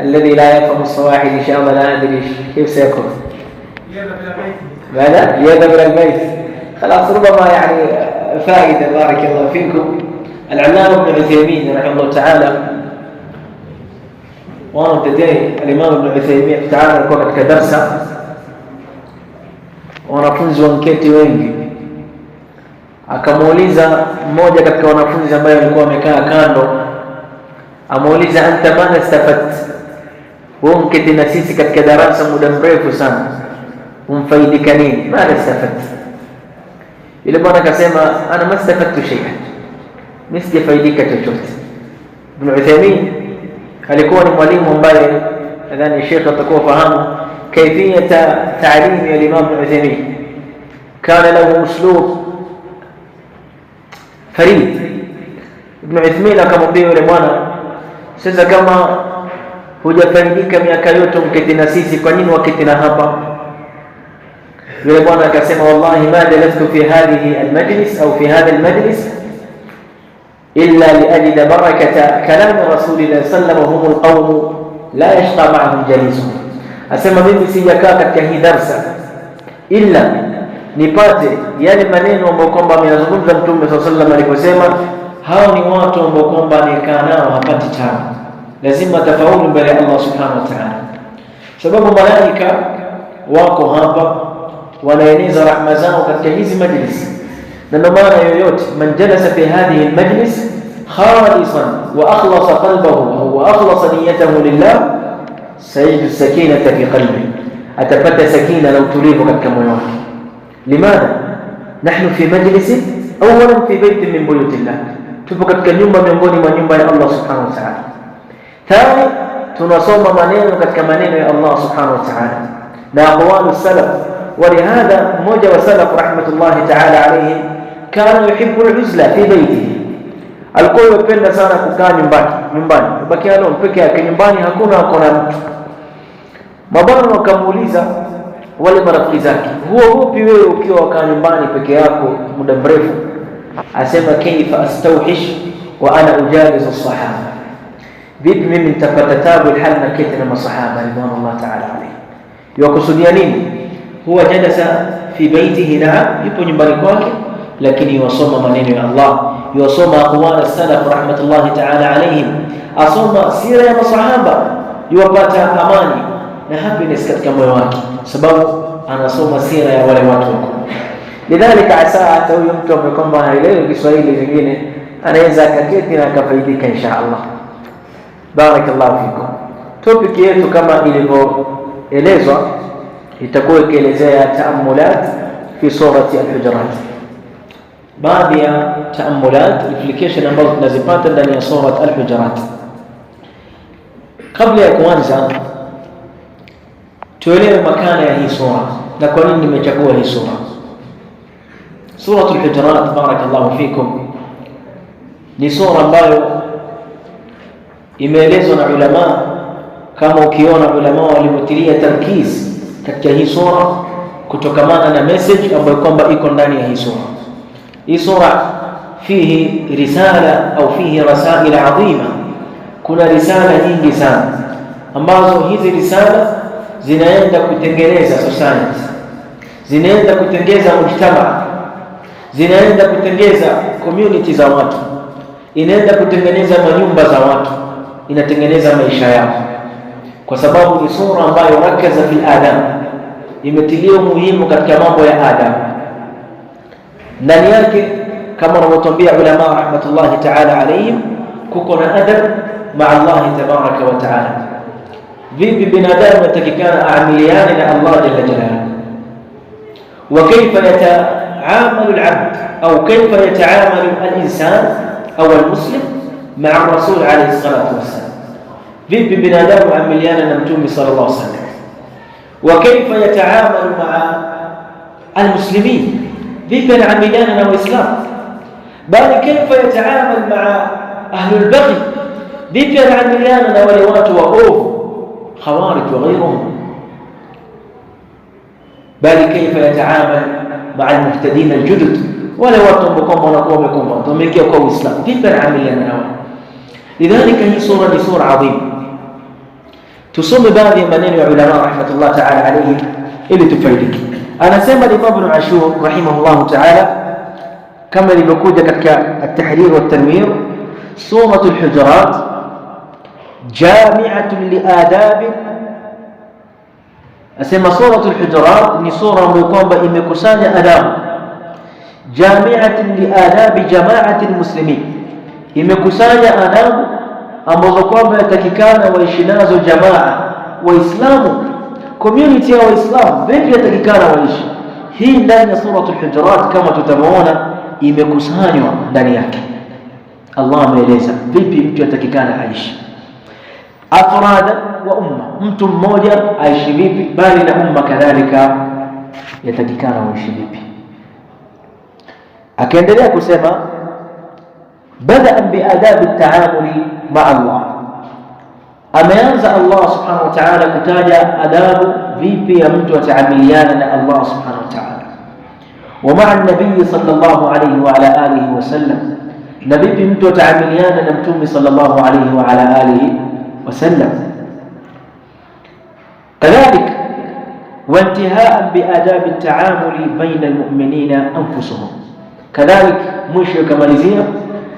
الذي لا يفهم الصواحل إن شاء الله لا أدري كيف سيكون. ماذا؟ يذهب إلى البيت. خلاص ربما يعني فائدة بارك الله فيكم. العلامة ابن عثيمين رحمه الله تعالى one of the day الإمام ابن عثيمين تعالى alikuwa katika darsa, wanafunzi wanketi wengi, akamuuliza mmoja katika wanafunzi ambaye alikuwa amekaa kando, amuuliza anta ma istafadta, wewe mketi na sisi katika darasa muda mrefu sana, umfaidika nini? Ma istafadta. Yule bwana akasema ana ma istafadtu shay'an, mimi sijafaidika chochote. Ibn Uthaymeen alikuwa ni mwalimu ambaye nadhani Sheikh atakuwa fahamu kaifiyata ta'lim ya Imam Ibn Uthaymeen. Kana lahu uslub farid. Ibn Uthaymeen akamwambia yule bwana, sasa kama hujafaidika miaka yote mketi na sisi, kwa nini waketi na hapa? Yule bwana akasema wallahi ma jalastu fi hadhihi almajlis au fi hadha almajlis illa liajida barakata kalam rasulillah sallallahu alaihi wasallam alqawm la yashqa ma'ahum jalisuhum. Asema mimi sijakaa katika hii darsa illa nipate yale maneno ambayo kwamba ameyazungumza Mtume sallallahu alaihi wasallam aliposema hao ni watu ambao kwamba nikaa nao hapati tabu, lazima tafaulu mbele ya Allah subhanahu wa ta'ala, sababu malaika wako hapa wanaeneza rahma zao katika hizi majlisi. Na ndio maana yoyote man jalasa fi hadhihi almajlis khalisan wa akhlasa qalbahu wa akhlasa niyyatahu lillah sayajidu sakinata fi qalbi, atapata sakina na utulivu katika moyo wake. Limadha nahnu fi majlisin awwalan fi baytin min buyutillah, tupo katika nyumba miongoni mwa nyumba ya Allah subhanahu wa ta'ala. Thani, tunasoma maneno katika maneno ya Allah subhanahu wa ta'ala na aqwalu salaf. ولهذا mmoja wa salaf rahmatullahi ta'ala alayhi kana yuhibbu al-uzla fi baytihi, alikuwa yupenda sana kukaa nyumbani baki alone peke yake nyumbani, hakuna mtu. Mabwana wakamuuliza wale marafiki zake, huo vipi wewe ukiwa ukaa nyumbani peke yako muda mrefu? Asema kaifa astawhish wa ana ujalisu as-sahaba, vipi mimi nitapata tabu hali na kiti na masahaba radhiallahu ta'ala alayhi. Yakusudia nini? huwa jalasa fi baitihi, naam, yupo nyumbani kwake, lakini yasoma maneno ya Allah, yasoma aqwal as-salaf rahmatullahi ta'ala alayhim, asoma sira ya masahaba, yupata amani na happiness katika moyo wake, sababu anasoma sira ya wale watu. Lidhalika asa hata huyo mtu ambaye kwamba haelewi Kiswahili kingine anaweza akaketi na akafaidika insha Allah. Barakallahu fikum. Topic yetu kama ilivyoelezwa itakuwa ikielezea taamulat fi surati al-Hujurat, baadhi ya taamulat implication ambazo tunazipata ndani ya surat al-Hujurat. Kabla ya kuanza tuelewe makana ya hii sura na kwa nini nimechagua hii sura. Suratul Hujurat, barakallahu fikum, ni sura ambayo imeelezwa na ulama, kama ukiona ulama walivyotilia tarkiz katika hii sura kutokamana na message ambayo kwamba iko ndani ya hii sura. Hii sura fihi risala au fihi rasail adhima, kuna risala nyingi sana ambazo hizi risala zinaenda kutengeneza society, zinaenda kutengeneza mujtama, zinaenda kutengeneza community za watu, inaenda kutengeneza manyumba za watu, inatengeneza maisha yao, kwa sababu ni sura ambayo rakaza fil adab, imetilia muhimu katika mambo ya adab. Ndani yake kama wanatuambia ulama rahmatullahi ta'ala alayhim, kuko na adab ma Allah tabaraka wa ta'ala. Vipi binadamu yatakikana aamiliane na Allah jalla jalaluhu, wa kayfa yataamalu al-abd au kayfa yataamalu al-insan au al-muslim ma'a ar-rasul alayhi salatu wassalam. Vipi binadamu aamiliane na mtume sallallahu alayhi wasallam, wa kayfa yataamalu ma'a al-muslimin, vipi anaamiliana na waislamu, bali kayfa yataamal ma'a ahli al-baghi, vipi anaamiliana na wale watu waovu خوارج وغيرهم، بل كيف يتعامل مع المهتدين الجدد ولا وقتهم بكم ونقوم بكم ومكيوا كو اسلام، كيف نعامل لنا. لذلك هي سوره عظيمه. tusome baadhi ya maneno ya ulama rahmatullah ta'ala alayhi ili tufaidike. Anasema Imam Ibn Ashur rahimahullah ta'ala kama ilivyokuja katika at-Tahrir wa at-Tanwir, suratul Hujurat jami'atun liadab. Asema suratul Hujurat ni sura ambayo kwamba imekusanya adabu, jami'atun liadab jama'ati almuslimin, imekusanya adabu ambazo kwamba yatakikana waishi nazo jamaa waislamu, community ya waislamu vipi yatakikana waishi. Hii ndani ya suratul Hujurat kama tutamuona imekusanywa ndani yake. Allah ameeleza vipi mtu yatakikana aishi, afrada wa umma, mtu mmoja aishi vipi, bali na umma kadhalika yatakikana waishi vipi. Akaendelea kusema بدأ بآداب التعامل مع الله. ameanza Allah subhanahu wa ta'ala kutaja adabu vipi ya mtu ataamiliana na Allah subhanahu wa ta'ala, wa ma'a an-nabii sallallahu alayhi wa ala alihi wa sallam, na vipi mtu ataamiliana na mtume sallallahu alayhi wa ala alihi wa sallam. kadhalik wa intihaa biadab at-ta'amuli baina al-mu'minina anfusuhum, kadhalik mwisho kamalizia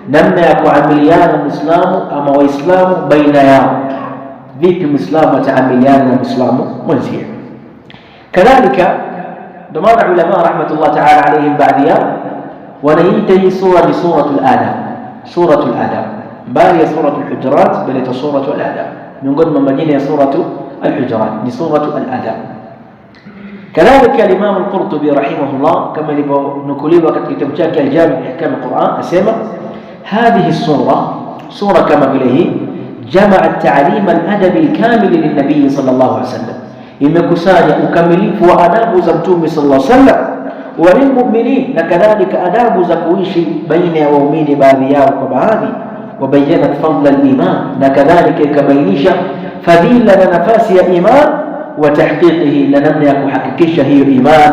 namna ya kuamiliana muislamu ama waislamu baina yao, vipi muislamu ataamiliana na muislamu mwenzie. kadhalika ndio maana ulama rahmatullah ta'ala alayhim baadhi yao wanaita hii sura ni suratul adab, suratul adab, bali ya suratul Hujurat bali ya suratul adab, miongoni mwa majina ya suratul Hujurat ni suratul adab. kadhalika al-Imam al-Qurtubi rahimahullah kama ilivyonukuliwa katika kitabu chake al-Jami' ahkam al-Quran asema هذه الصورة كما بله جمعت تعليم الأدب الكامل للنبي صلى الله عليه وسلم، imekusanya ukamilifu wa adabu za mtume sallallahu alaihi wasallam, walilmu'minin, na kadhalika adabu za kuishi baina ya waumini baadhi yao kwa baadhi, wabayanat fadla al-iman, na kadhalika ikabainisha fadhila na nafasi ya iman wa tahqiqihi, na namna ya kuhakikisha hiyo iman,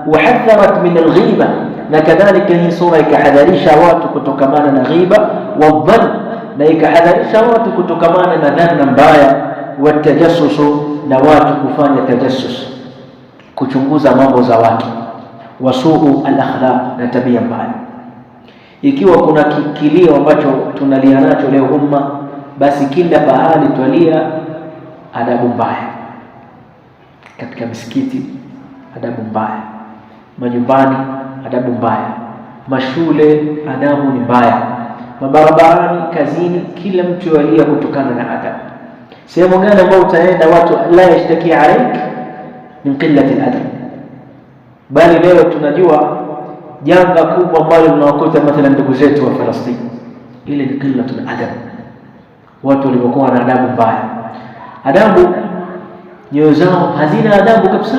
wa hadharat min al-ghiba, na kadhalika hii sura ikahadharisha watu kutokamana na ghiba wa dhann, na ikahadharisha watu kutokamana na dhanna mbaya, wa tajassusu, na watu kufanya tajassus, kuchunguza mambo za watu, wa suu al-akhlaq, na tabia mbaya. Ikiwa kuna kilio ambacho tunalia nacho leo umma, basi kila bahali twalia adabu mbaya, katika misikiti adabu mbaya, majumbani adabu mbaya, mashule adabu ni mbaya, mabarabarani, kazini, kila mtu yalia kutokana na adabu. Sehemu gani ambayo utaenda watu la yashtaki alaik min qillati al-adab, bali leo tunajua janga kubwa ambalo linawakuta mathalan ndugu zetu wa Falastini, ile ni qillatul adab, watu waliokuwa na adabu mbaya. Adabu nyoyo zao hazina adabu kabisa,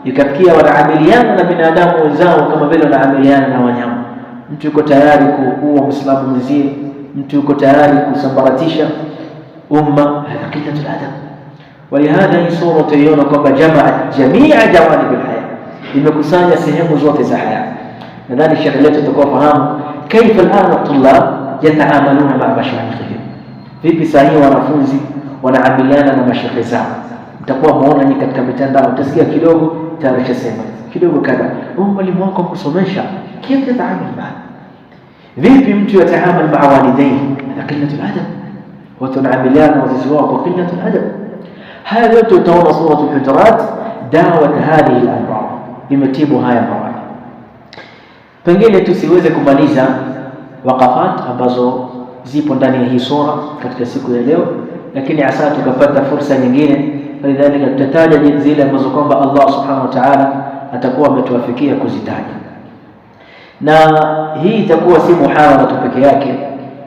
ikafikia wanaamiliana na binadamu wenzao kama vile wanaamiliana na wanyama. Mtu yuko tayari kuua Muislamu mwenzie, mtu yuko tayari kusambaratisha umma, hadha qillatul adab. Walihadha hii sura tutaiona kwamba jamaat jamia jawanib alhaya, imekusanya sehemu zote za haya. Nadhani shekhi letu tutakuwa fahamu kaifa al'an at-tullab yataamaluna ma'a mashayikhihim, vipi sahihi wanafunzi wanaamiliana na mashekhe zao. Mtakuwa muona ni katika mitandao, utasikia kidogo tarehe sema kidogo kadha, mwalimu wako kusomesha kipi yataamali maa, vipi mtu yataamali maa walidayhi, hadha qillatul adab, watu wanaamiliana wazazi wao kwa qillatul adab. Haya yote utaona suratul Hujurat dawat hadhihi al-amrad, imetibu haya maradhi. Pengine tusiweze kumaliza waqafat ambazo zipo ndani ya hii sura katika siku ya leo, lakini asa tukapata fursa nyingine, walidhalika tutataja zile ambazo kwamba Allah subhanahu wa ta'ala atakuwa ametuwafikia kuzitaja. Na hii itakuwa si muhadhara tu peke yake,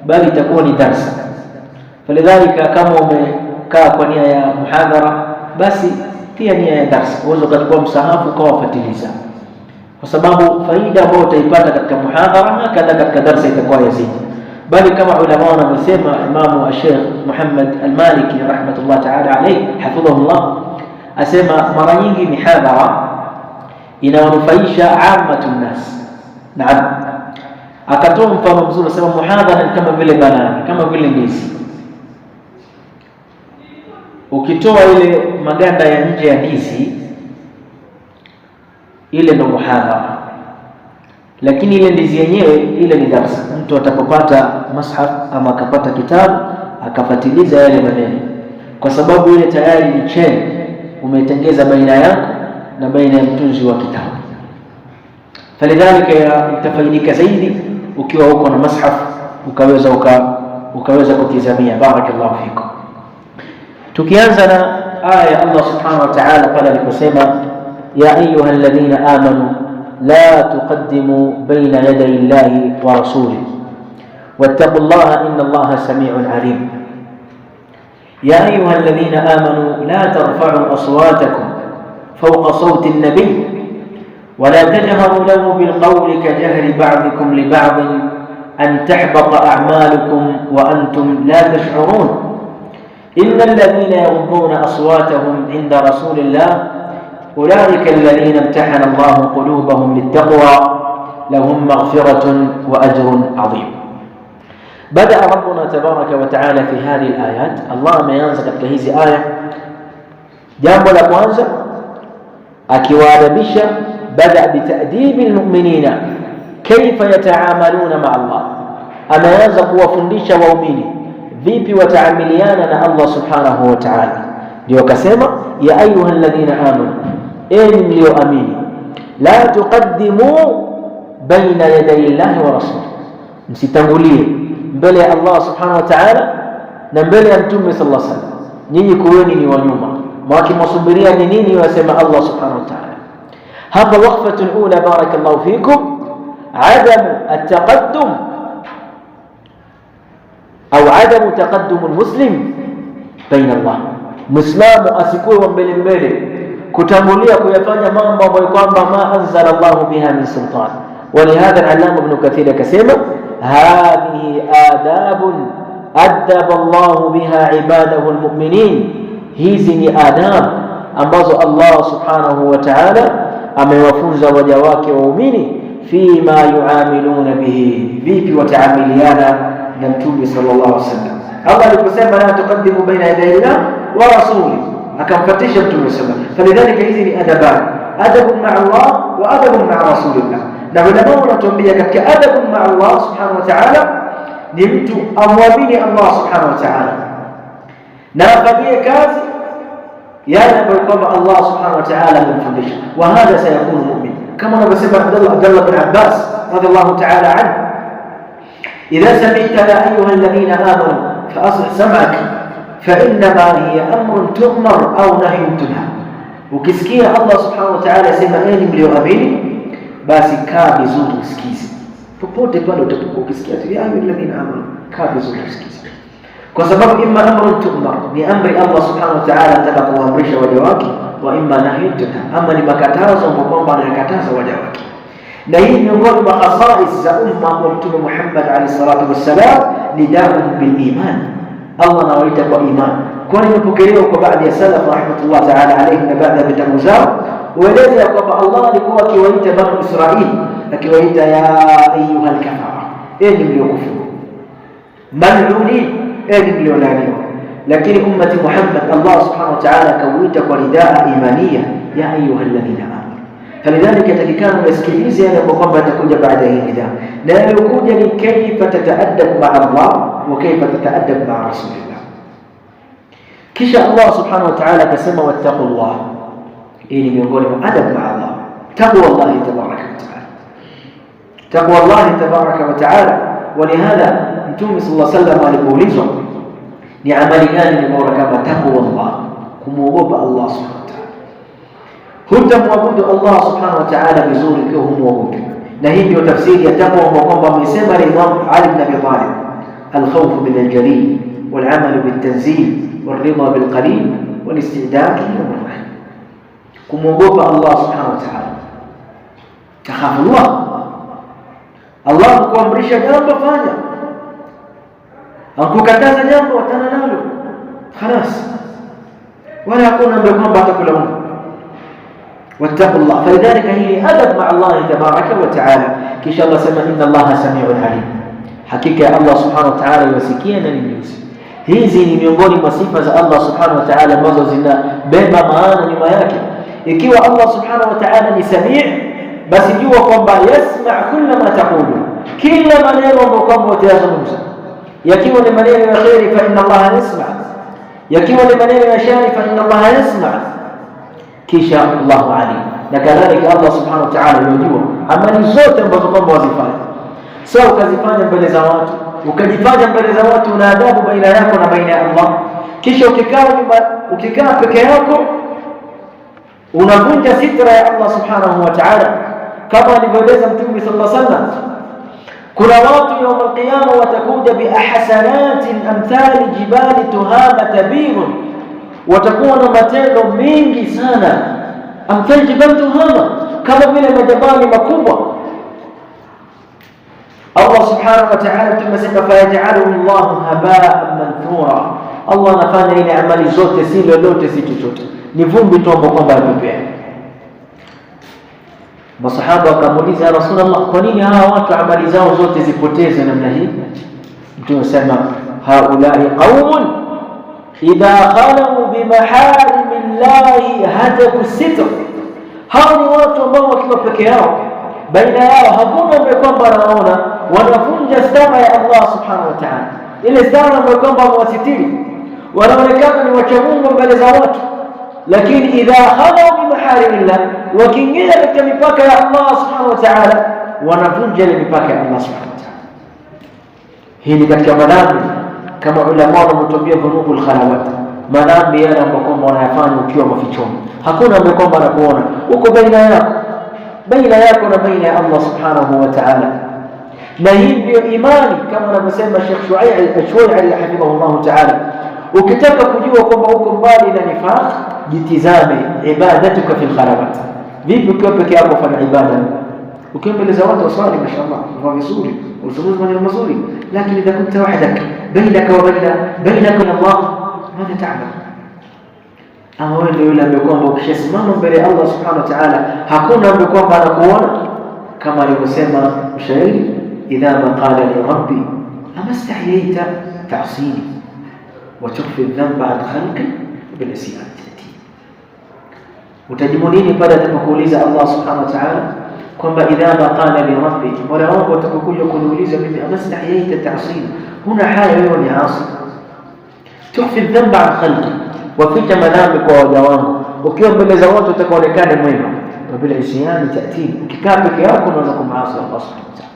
bali itakuwa ni darsa. Falidhalika kama umekaa kwa nia ya muhadhara, basi pia nia ya darsa, uweze kuchukua msahafu kwa wafatiliza, kwa sababu faida ambayo utaipata katika muhadhara hakadha katika darsa itakuwa yazidi. Bali kama ulama wamesema, Imam Sheikh Muhammad al-Maliki rahmatullah ta'ala alayhi hafidhahullah asema mara nyingi mihadhara inawanufaisha ammatun nas. Naam, akatoa mfano mzuri, asema muhadhara ni kama vile banana, kama vile ndizi. ukitoa ile maganda ya nje ya ndizi ile ndo muhadhara, lakini ile ndizi yenyewe ile ni darasa. Mtu atapopata mushaf ama akapata kitabu akafatiliza yale maneno, kwa sababu ile tayari ni chain umetengeza baina yako na baina ya mtunzi wa kitabu. Falidhalika itafaidika zaidi ukiwa uko na mushaf ukaweza kutizamia. Barakallahu fikum. Tukianza na aya Allah subhanahu wa ta'ala pale aliposema ya ayuha alladhina amanu la tuqaddimu baina yaday Allahi wa rasulihi wattaqullaha inna Allaha sami'un alim. يا أيها الذين آمنوا لا ترفعوا أصواتكم فوق صوت النبي ولا تجهروا له بالقول كجهر بعضكم لبعض أن تحبط أعمالكم وأنتم لا تشعرون إن الذين يغضون أصواتهم عند رسول الله أولئك الذين امتحن الله قلوبهم للتقوى لهم مغفرة وأجر عظيم. بدأ ربنا تبارك وتعالى في هذه الآيات. الله ما ينزل كهذه آية جambo la kwanza akiwaadabisha, bada bitadibi almu'minina kaifa yataamaluna ma'a Allah, anaanza kuwafundisha waumini vipi wataamiliana na Allah subhanahu wa ta'ala. Ndio akasema ya ayuha alladhina amanu, enyi mlioamini, la tuqaddimu baina yaday Allahi wa rasulihi, msitangulie mbele ya Allah subhanahu wa ta'ala na mbele ya Mtume sallallahu alaihi wasallam. Nyinyi kuweni ni wanyuma, mwakimsubiria ni nini wasema Allah subhanahu wa ta'ala. Hapa waqfatun ula barakallahu fikum, adamu at-taqaddum au adamu taqaddum al-muslim baina Allah, muislamu asikuwe wa mbele kutangulia kuyafanya mambo ambayo kwamba ma anzala Allah biha min sultan. ولهذا العلامة ابن كثير كسمة هذه آداب أدب الله بها عباده المؤمنين. hizi ni adab ambazo Allah subhanahu wa ta'ala amewafunza waja wake waumini fima yuamiluna bihi, vipi wataamiliana na Mtume sallallahu alaihi wasallam. Allah aliposema la tuqaddimu baina yaday Allah wa rasuli, akamfatisha Mtume sallallahu alaihi wasallam. Falidhalika hizi ni adaban, adabun ma'a Allah wa adabun ma'a rasulillah. Na ulama wanatuambia katika adabun ma'a Allah subhanahu wa ta'ala ni mtu amwamini Allah subhanahu wa ta'ala na afanyie kazi yale ambayo kwamba Allah subhanahu wa ta'ala amemfundisha. Wa hadha sayakunu mu'min, kama anavyosema Abdullah bin Abbas radhiallahu ta'ala anhu, idha sami'ta ya ayuha alladhina amanu fa aslih sam'ak fa innama hiya amrun tu'mar au nahyun tunha. Ukisikia Allah subhanahu wa ta'ala sema enyi mlioamini, basi kaa vizuri usikize. Popote pale utapokuwa ukisikia ya ayuha alladhina amanu, kaa vizuri usikize, kwa sababu imma amrun tu'mar, ni amri Allah subhanahu wa ta'ala anataka kuamrisha waja wake, wa imma nahyun tunha, ama ni makatazo ambayo kwamba anayakataza waja wake. Na hii miongoni mwa khasais za umma wa Mtume Muhammad alayhi salatu wassalam, nidahum bil iman, Allah anawaita kwa iman. Kwani imepokelewa kwa baadhi ya salaf rahmatullah ta'ala alayhi na baadhi ya vitabu zao ueleza ya kwamba Allah alikuwa akiwaita Bani Israili, akiwaita ya ayyuhal kafara, enyi mliokufuru, mal'uni, enyi mliolaaniwa. Lakini ummati Muhammad Allah subhanahu wa ta'ala akauita kwa ridaa imaniya, ya ayyuhal ladhina amanu. Falidhalika yatakikana uyasikilize yale ambayo kwamba yatakuja baada ya hii nidaa, na yaliyokuja ni kaifa tata'addab ma'a Allah wa kaifa tata'addab ma'a rasulillah. Kisha Allah subhanahu wa ta'ala akasema wattaqullah, ili miongoni mwa adab ma'a Allah taqwa Allah tabaraka wa ta'ala, taqwa Allah tabaraka wa ta'ala. Walihadha Mtume sallallahu alaihi wasallam alipoulizwa ni amali gani ni bora kama taqwa Allah, kumwogopa Allah subhanahu wa ta'ala. Hutamwabudu Allah subhanahu wa ta'ala vizuri ikiwa humwogopi, na hii ndio tafsiri ya taqwa ambayo kwamba amesema Imam Ali ibn Abi Talib, al-khawf min al-jalil wal-amal bil-tanzil wal-ridha bil-qalil wal-istidad lil-rahim. Kumwogopa Allah subhanahu wa ta'ala, takhafu Allah, Allah kuamrisha jambo fanya, akukataza jambo watana nalo خلاص, wala hakuna ambaye kwamba atakulaumu. Wattaqullah, falidhalika hii adab ma'a Allah tabaraka wa ta'ala. Kisha Allah sema inna Allah sami'un alim, hakika Allah subhanahu wa ta'ala yasikia na ni mjuzi. Hizi ni miongoni mwa sifa za Allah subhanahu wa ta'ala ambazo zinabeba maana nyuma yake. Ikiwa Allah subhanahu wa ta'ala ni samii, basi jua kwamba yasma' kulla ma taqulu, kila maneno ambayo kwamba utayazungumza. Yakiwa ni maneno ya khairi fa inna Allah yasma', yakiwa ni maneno ya shari fa inna Allah yasma'. Kisha Allahu alim, na kadhalika Allah subhanahu wa ta'ala yajua amali zote ambazo kwamba wazifanya. Sio ukazifanya mbele za watu, ukajifanya mbele za watu una adabu baina yako na baina ya Allah, kisha ukikaa peke yako unavunja sitra ya Allah subhanahu wa ta'ala, kama alivyoeleza Mtume sallallahu alaihi wasallam. Kuna watu يوم القيامة watakuja biahsanatin amthali jibali tuhama bidhun, watakuwa na matendo mengi sana, amthali jibali tuhama, kama vile majabali makubwa. Allah subhanahu wa ta'ala tumesema fayaj'aluhu Allahu haba'an manthura, Allah anafanya ile amali zote si lolote si chochote, ni vumbi tu ambapo kwamba yapepea. Masahaba wakamuuliza ya Rasulullah, kwa nini hawa watu amali zao zote zipoteze namna hii? Mtume sema haulai qaumun idha khalu bimaharimillahi hataku sitr, hao ni watu ambao wakiwa peke yao, baina yao hakuna ambaye kwamba anaona, wanavunja stara ya Allah subhanahu wa ta'ala, ile stara ambayo kwamba mwasitiri, wanaonekana ni wacha Mungu mbele za watu, lakini idha khalu bimaharimillah, wakiingia katika mipaka ya Allah subhanahu wa ta'ala, wanavunja ile mipaka ya Allah subhanahu wa ta'ala. Hii ni katika madhambi kama ulama wametuambia dhunubul khalawat, madhambi yale ambayo kwamba wanayafanya ukiwa mafichoni, hakuna ambaye kwamba anakuona, uko baina yako na baina ya Allah subhanahu wa ta'ala. Na hii ndio imani, kama anavyosema Sheikh Shuaib hafidhahullah ta'ala. Ukitaka kujua kwamba uko mbali na nifaq, jitizame ibadatuka fil khalawat. Vipi ukiwa peke yako fanya ibada? Ukiwa mbele za watu waswali mashallah, kwa vizuri, usulumu maneno mazuri, lakini idha kunta wahdak bainaka wa bainaka na Allah, madha ta'mal? Ama wewe ndio yule ambaye kwamba ukishasimama mbele ya Allah subhanahu wa ta'ala hakuna ambaye kwamba anakuona, kama alivyosema mshairi, idha ma qala li rabbi amastahyita ta'sini wa tukhfi dhanba an khalqi bil isyan. Utajibu nini pale atakapokuuliza Allah subhanahu wa ta'ala kwamba idha ma qala li rabbi, wala wangu atakapokuja kuniuliza mimi amastahyita ta'sini, huna haya wewe ni asi, tukhfi dhanba an khalqi, waficha madhambi kwa waja wangu. Ukiwa mbele za watu utakaonekana mwema, na bila isyani tatii, ukikaa peke yako unaweza kumasi Allah subhanahu wa ta'ala.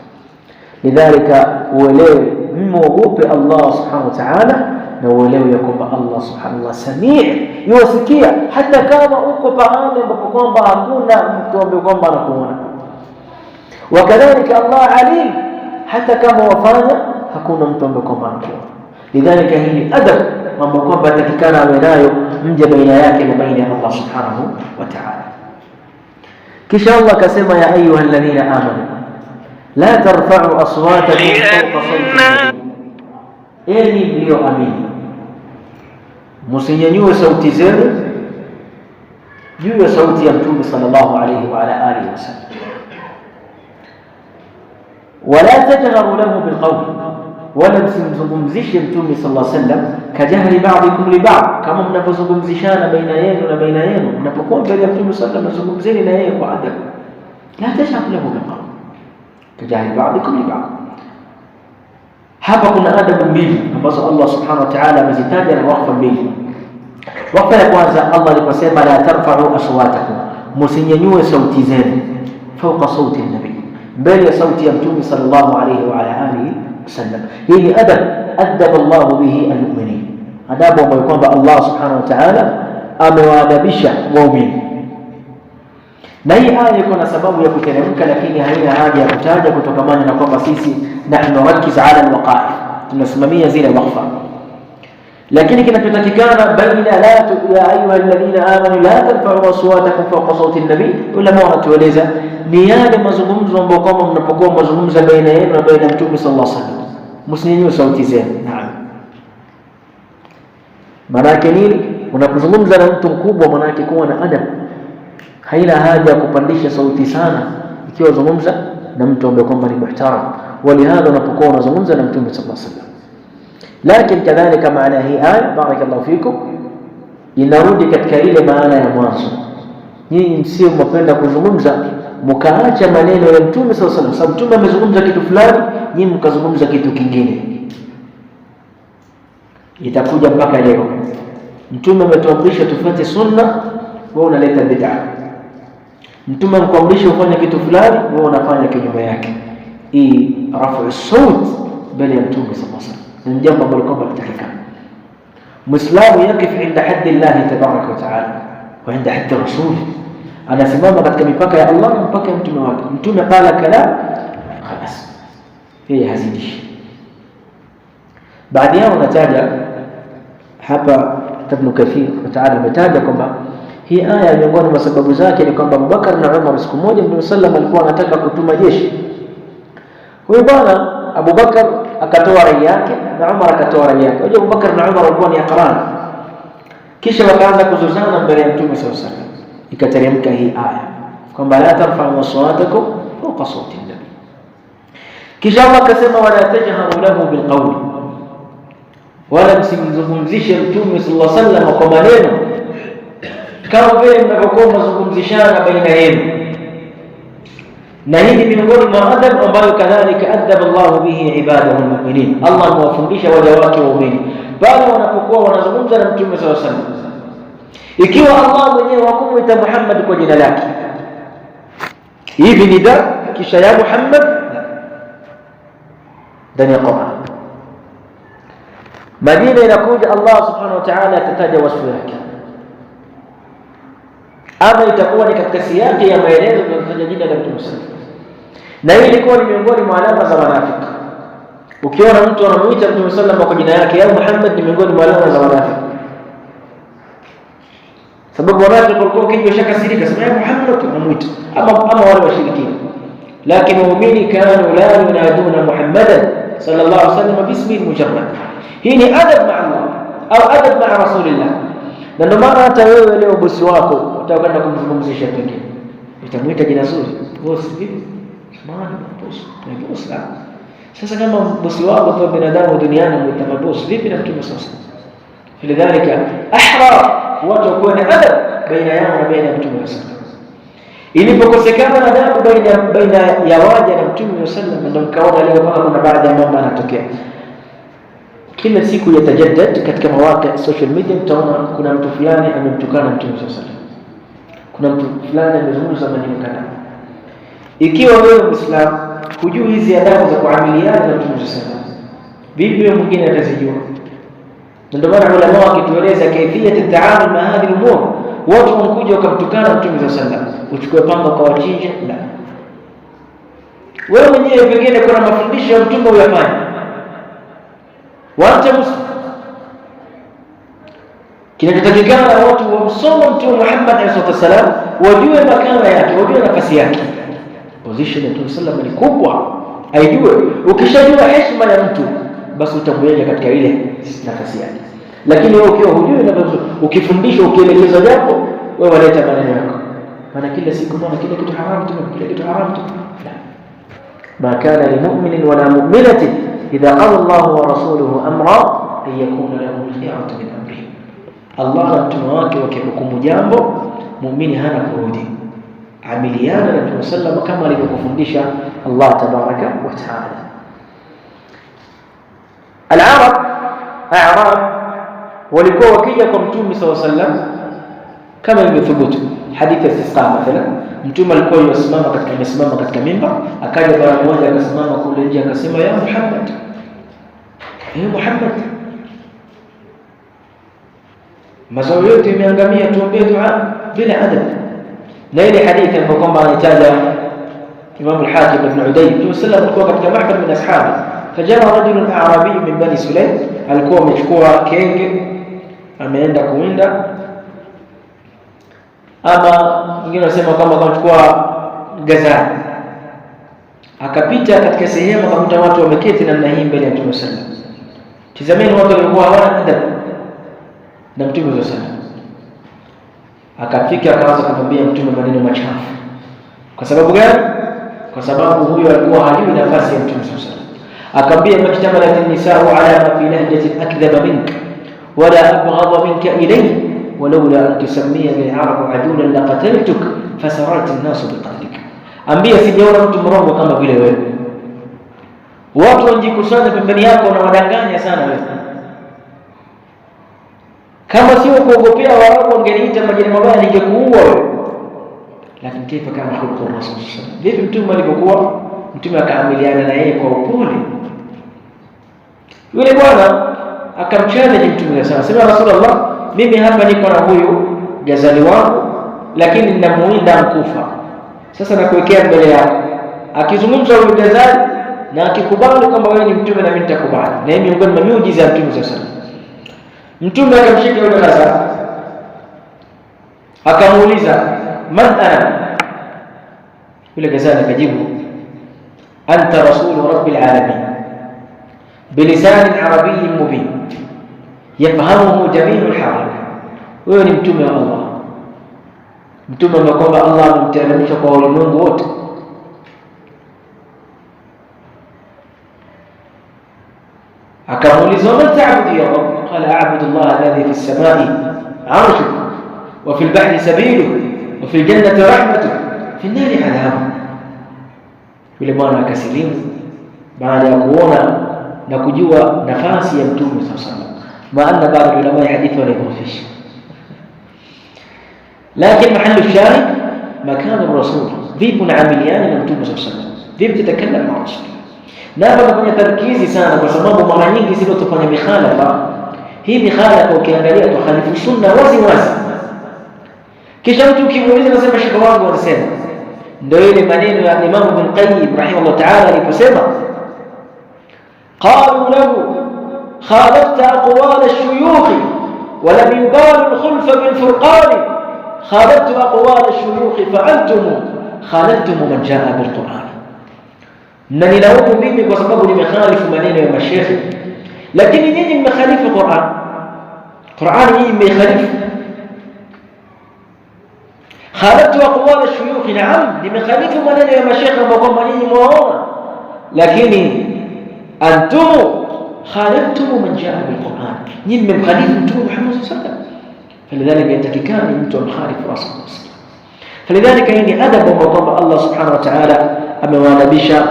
Lidhalika uelewe, muogope Allah subhanahu wa ta'ala, na uelewe ya kwamba Allah subhanahu wa samii, yuwasikia hata kama uko pahali ambapo kwamba hakuna mtu ambaye kwamba anakuona. Wakadhalika Allah alim, hata kama wafanya hakuna mtu ambaye kwamba anakuona. Lidhalika hii ni adab mambo kwamba atakikana awe nayo mja baina yake na baina ya Allah subhanahu wa ta'ala. Kisha Allah akasema ya ayuha alladhina amanu la tarfa'u aswatakum fawqa sawti nabi, enyi mlioamini msinyanyue sauti zenu juu ya sauti ya Mtume sallallahu alayhi wa ala alihi wasallam, wala tajharu lahu bilqawl, wala msimzungumzishe Mtume sallallahu alayhi wasallam kajahri ba'dikum li ba'd, kama mnapozungumzishana baina yenu na baina yenu, mnapokuwa mbele ya Mtume sallallahu alayhi wasallam zungumzeni na yeye kwa adabu. La tajharu lahu bilqawl kajahri ba'dikum li ba'd. Hapa kuna adabu mbili ambazo Allah subhanahu wa ta'ala amezitaja na wakfa mbili. Wakfa ya kwanza Allah aliposema la tarfa'u aswatakum, msinyanyue sauti zenu fawqa sauti an-nabi, mbele ya sauti ya Mtume sallallahu alayhi wa ala alihi wasallam. Hii ni adab Allah bihi al-mu'minin, adabu ambayo kwamba Allah subhanahu wa ta'ala amewaadabisha waumini. Na hii aya iko na sababu ya kuteremka, lakini haina haja ya kutaja kutokamana na kwamba sisi nahnu narakiz ala alwaqa'i, tunasimamia zile wakfa. Lakini kinachotakikana baina la ya ayuha alladhina amanu la tarfa'u aswatakum fawqa sawti an-nabi, ulama wanatueleza ni yale mazungumzo ambayo kama mnapokuwa mazungumzo baina yenu na baina ya Mtume sallallahu alaihi wasallam, msinyanyue sauti zenu. Naam, maana yake nini? Unapozungumza na mtu mkubwa, maana yake kuwa na adabu, haina haja kupandisha sauti sana ikiwa unazungumza na mtu ambaye kwamba ni muhtaram. Walihadha unapokuwa unazungumza na Mtume sallallahu alaihi wasallam, Lakini kadhalika maana hii aya, barakallahu fikum, inarudi katika ile maana ya mwanzo. Nyinyi msio mpenda kuzungumza mkaacha maneno ya Mtume sallallahu alaihi wasallam. Mtume amezungumza kitu fulani, nyinyi mkazungumza kitu kingine. Itakuja mpaka leo Mtume ametuamrisha tufuate sunna, wewe unaleta bid'a. Mtume amkuamrisha ufanye kitu fulani, wewe unafanya kinyume yake. Hii rafu saut mbele ya Mtume sallallahu alaihi wasallam ni jambo ambalo kwamba litakikana Muislamu yakif inda haddi Allah tabaraka wa taala wa inda haddi rasul, anasimama katika mipaka ya Allah na mpaka ya mtume wake. Mtume qala kalam khalas, hii hazidishi. Baadhi yao nataja hapa Ibn Kathir wa taala ametaja kwamba hii aya miongoni mwa sababu zake ni kwamba Abubakar na Umar siku moja Mtume sallam alikuwa anataka kutuma jeshi. Huyu bwana Abubakar akatoa rai yake na Umar akatoa rai yake. Unajua Abubakar na Umar walikuwa ni aqran. Kisha wakaanza kuzozana mbele ya Mtume sallallahu alaihi wasallam. Ikateremka hii aya kwamba la tarfa'u aswatakum fawqa sawti an-nabi. Kisha Allah akasema wala tajharu lahu bilqawl, wala msimzungumzishe Mtume sallallahu alaihi wasallam kwa maneno kama vile mnapokuwa mnazungumzishana baina yenu. Na hili miongoni mwa adab ambayo kadhalika adaba Allah bihi ibadahu almu'minin. Allah huwafundisha waja wake waumini pale wanapokuwa wanazungumza na Mtume sallallahu alaihi wasallam. Ikiwa Allah mwenyewe hakumuita Muhammad kwa jina lake, hivi ni da kisha ya Muhammad ndani ya Qur'an. Majina inakuja Allah subhanahu wa ta'ala atataja wasfu yake, ama itakuwa ni katika siyaki ya maelezo tunataja jina la Mtume sallallahu alaihi wasallam. Na hii ilikuwa ni miongoni mwa alama za wanafiki. Ukiona mtu anamuita Mtume sallallahu alaihi wasallam kwa jina yake ya Muhammad, ni miongoni mwa alama za wanafiki. Sababu wanafiki walikuwa kinyo shakasirika, sema ya Muhammad anamuita ama wale washirikina. Lakini muumini kanu la yunaduna Muhammadan sallallahu alaihi wasallam bismi mujarrad. Hii ni adab ma Allah au adab ma Rasulillah. Na ndio maana hata wewe leo bosi wako utakwenda kumzungumzisha pengine, utamuita jina zuri, bosi vipi? Samahani bosi, ni bosi la. Sasa kama bosi wako kwa binadamu duniani muita bosi, vipi na Mtume sallallahu alaihi wasallam? Lidhalika ahra watu kuwa na adab baina yao na baina ya Mtume sallallahu alaihi wasallam. Ilipokosekana adabu baina ya waja na Mtume sallallahu alaihi wasallam, ndio mkaona leo kama kuna baadhi ya mambo yanatokea. Kila siku yatajaddad katika mawaqi social media, utaona kuna mtu fulani amemtukana Mtume sallallahu alaihi wasallam, kuna mtu fulani amezungumza maneno kadhaa. Ikiwa wewe Muislamu hujui hizi adabu za kuamiliana na Mtume sallallahu alaihi wasallam, vipi wewe mwingine atazijua? Ndio maana ulama wakitueleza kaifiyat taamul ma hadhihi al-umur. Watu wanakuja wakamtukana Mtume sallallahu alaihi wasallam, uchukue panga kwa wachinje? La, wewe mwenyewe pengine kuna mafundisho ya Mtume uyafanye, wacha Muslim. Kinachotakikana watu wamsome Mtume Muhammad alayhi wasallam, wajue makana yake, wajue nafasi yake. Position ya Mtume sallallahu alaihi wasallam ni kubwa, aijue. Ukishajua heshima ya mtu, basi utamweka katika ile nafasi yake. Lakini wewe ukiwa hujui na ukifundishwa ukielekezwa jambo, wewe waleta maneno yako, maana kila siku mwana kila kitu haramu tu, kila kitu haramu tu. Ma kana limu'minin wala mu'minatin idha qala Allahu wa rasuluhu amra an yakuna lahu al-khiyaratu min amrihi. Allah na mtume wake wakihukumu jambo, muumini hana kurudi, amiliana na Mtume sallallahu kama alivyokufundisha Allah tabaraka wa taala. Al-Arab walikuwa wakija kwa Mtume sallallahu alaihi wasallam kama ilivyothibiti hadithi ya istisqa. Mathalan, Mtume alikuwa amesimama katika mimbar, akaja mara moja akasimama kule nje akasema ya Muhammad, ya Muhammad, mazao yote yameangamia, tuombee dua bila adab. Na ile hadithi ambayo kwamba anataja Imam al-Hakim ibn Uday, Mtume sallallahu alikuwa katika mahfal min ashabi, fajaa rajulun a'rabi min bani Sulaym, alikuwa amechukua kenge ameenda kuwinda, ama wengine wanasema kama akachukua gazani, akapita katika sehemu akakuta watu wameketi namna hii mbele ya Mtume sallallahu alaihi wasallam. Tazameni watu walikuwa hawana adab na Mtume sallallahu alaihi wasallam. Akafika akaanza kumwambia Mtume maneno machafu. Kwa sababu gani? Kwa sababu huyo alikuwa hajui nafasi ya Mtume sallallahu alaihi wasallam. Akamwambia majtamalat an-nisa'u ala ma fi lahjatin akdhaba minka wala abghadha minka ilayhi ولولا أن تسميني العرب عدولا لقتلتك فسرعت الناس بقتلك. Ambia sijaona mtu mrongo kama vile wewe. Watu wajikusanya pembeni yako na wadanganya sana wewe. Kama sio kuogopea Waarabu wangeniita majina mabaya ningekuua wewe. Lakini kaifa kama khuluqu Rasul sallallahu alaihi wasallam. Vipi mtume alipokuwa? Mtume akaamiliana na yeye kwa upole. Yule bwana akamchallenge mtume sana. Sema Rasulullah, mimi hapa niko na huyu jazali wangu lakini ninamuinda mkufa. Sasa nakuwekea mbele yako. Akizungumza huyu jazali na akikubali kwamba wewe ni mtume na mimi nitakubali. Na hii miongoni mwa miujiza ya mtume sallallahu alaihi wasallam. Mtume akamshika yule jazali. Akamuuliza, "Man ana?" Yule jazali akajibu, "Anta rasul rabbil alamin bilisan arabiy mubin yafahamuhu jami'ul hadir." Wewe ni mtume wa Allah, mtume ambaye kwamba Allah amemteremsha kwa ulimwengu wote. Akamuuliza, "Man ta'budu ya Rabb?" Qala, "A'budu Allah alladhi fi as-sama'i 'arshuhu wa fi al-bahri sabiluhu wa fi al-jannati rahmatuhu fi an-nari 'adhabuhu." Yule bwana akasilimu baada ya kuona na kujua nafasi ya mtume sallallahu alaihi wasallam. Maana baadhi ya ulama hadithi wanaidhofisha, lakini mahallu shahid makana rasul, vipi naamiliana na mtume sallallahu alaihi wasallam, vipi tutakallama na rasul. Na hapa nafanya tarkizi sana kwa sababu mara nyingi sisi tufanya mikhalafa. Hii mikhalafa ukiangalia tukhalifu sunna wazi wazi, kisha mtu ukimuuliza anasema shekhi wangu anasema. Ndio ile maneno ya Imam Ibn Qayyim rahimahullah ta'ala aliposema, qalu lahu khalafta aqwal ash-shuyukh wa lam yubalu al-khulf bil-furqan, khalaftu aqwal ash-shuyukh fa'antum khalaftum man jaa bil-Qur'an. Na nilaumu mimi kwa sababu nimekhalifu maneno ya mashekhi, lakini nyinyi mmekhalifu Qur'an. Qur'an nyinyi mmekhalifu. Khalaftu aqwal ash-shuyukh, naam, nimekhalifu maneno ya mashekhi ambao kwamba nyinyi mwaona, lakini antum khalaftum man jaa bil-Qur'an, nyinyi mmemkhalifu Mtume Muhammad sallallahu alaihi wasallam. Falidhalika yatakikani mtu amkhalifu Rasulullah. Falidhalika hii ni adabu ambayo kwamba Allah subhanahu wa ta'ala amewaadabisha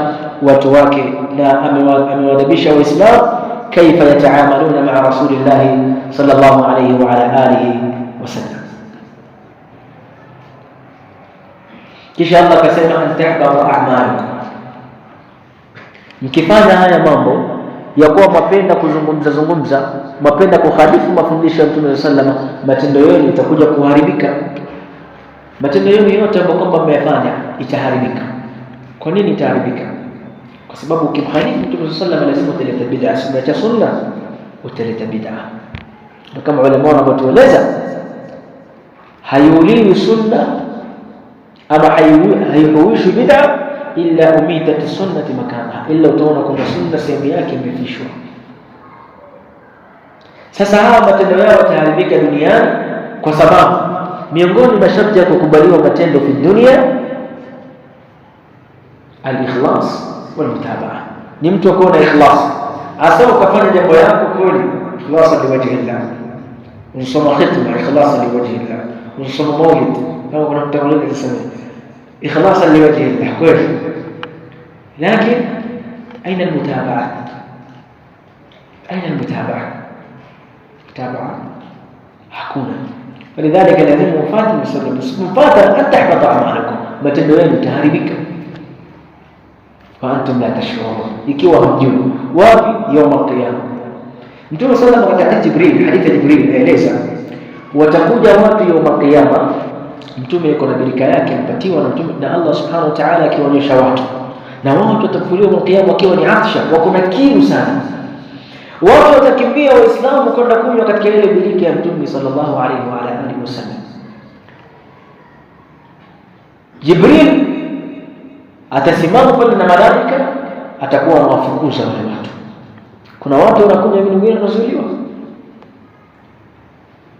watu wake na amewaadabisha Waislamu kaifa yataamaluna ma'a Rasulillah sallallahu alayhi wa ala alihi wasallam. Kisha Allah akasema, an tahbata a'malukum, mkifanya haya mambo ya kuwa mapenda kuzungumza, mapenda kukhalifu mafundisho ya Mtume sallallahu alayhi wasallam, matendo yenu itakuja kuharibika. Matendo yenu yote ambayo kwamba mmeyafanya itaharibika. Kwa nini itaharibika? Kwa sababu ukimkhalifu Mtume sallallahu alayhi wasallam lazima utaleta bid'a. Sunna sunna utaleta bid'a. Na kama wale ambao wanatueleza hayuliwi sunna ama hayuhuishwi bid'a illa umitat sunnati makanaha, illa utaona kwamba sunna sehemu yake imefishwa. Sasa hawa matendo yao yataharibika duniani, kwa sababu miongoni mwa masharti ya kukubaliwa matendo fi dunia al-ikhlas wal mutabaa, ni mtu akuwa na ikhlas, hasa ukafanya jambo yako kweli ikhlas liwajhi Allah, unasoma khitma ikhlas liwajhi Allah, unasoma maulid au kuna mtawalid alisema ikhlas liwajhi Allah kweli, lakini aina al-mutabaa? Aina al-mutabaa? mutabaa hakuna. Falidhalika lazima mfuate mfuate hata tahbata a'malukum, matendo yenu taharibika. Wa antum la tashurun, ikiwa hamjui wapi يوم القيامه. Mtume sallallahu alayhi wasallam katika hadithi ya Jibril aeleza watakuja watu يوم القيامه, mtume yuko na birika yake mpatiwa na mtume na Allah subhanahu wa ta'ala, akionyesha watu na watu watafufuliwa يوم القيامه wakiwa ni atsha, wako na kiu sana. Watu watakimbia Waislamu kwenda kunywa katika ile birika ya mtume sallallahu alayhi wa alihi wasallam. Jibril atasimama pale na malaika, atakuwa anawafukuza wale watu. Kuna watu wanakunywa hivi, wengine wanazuiliwa.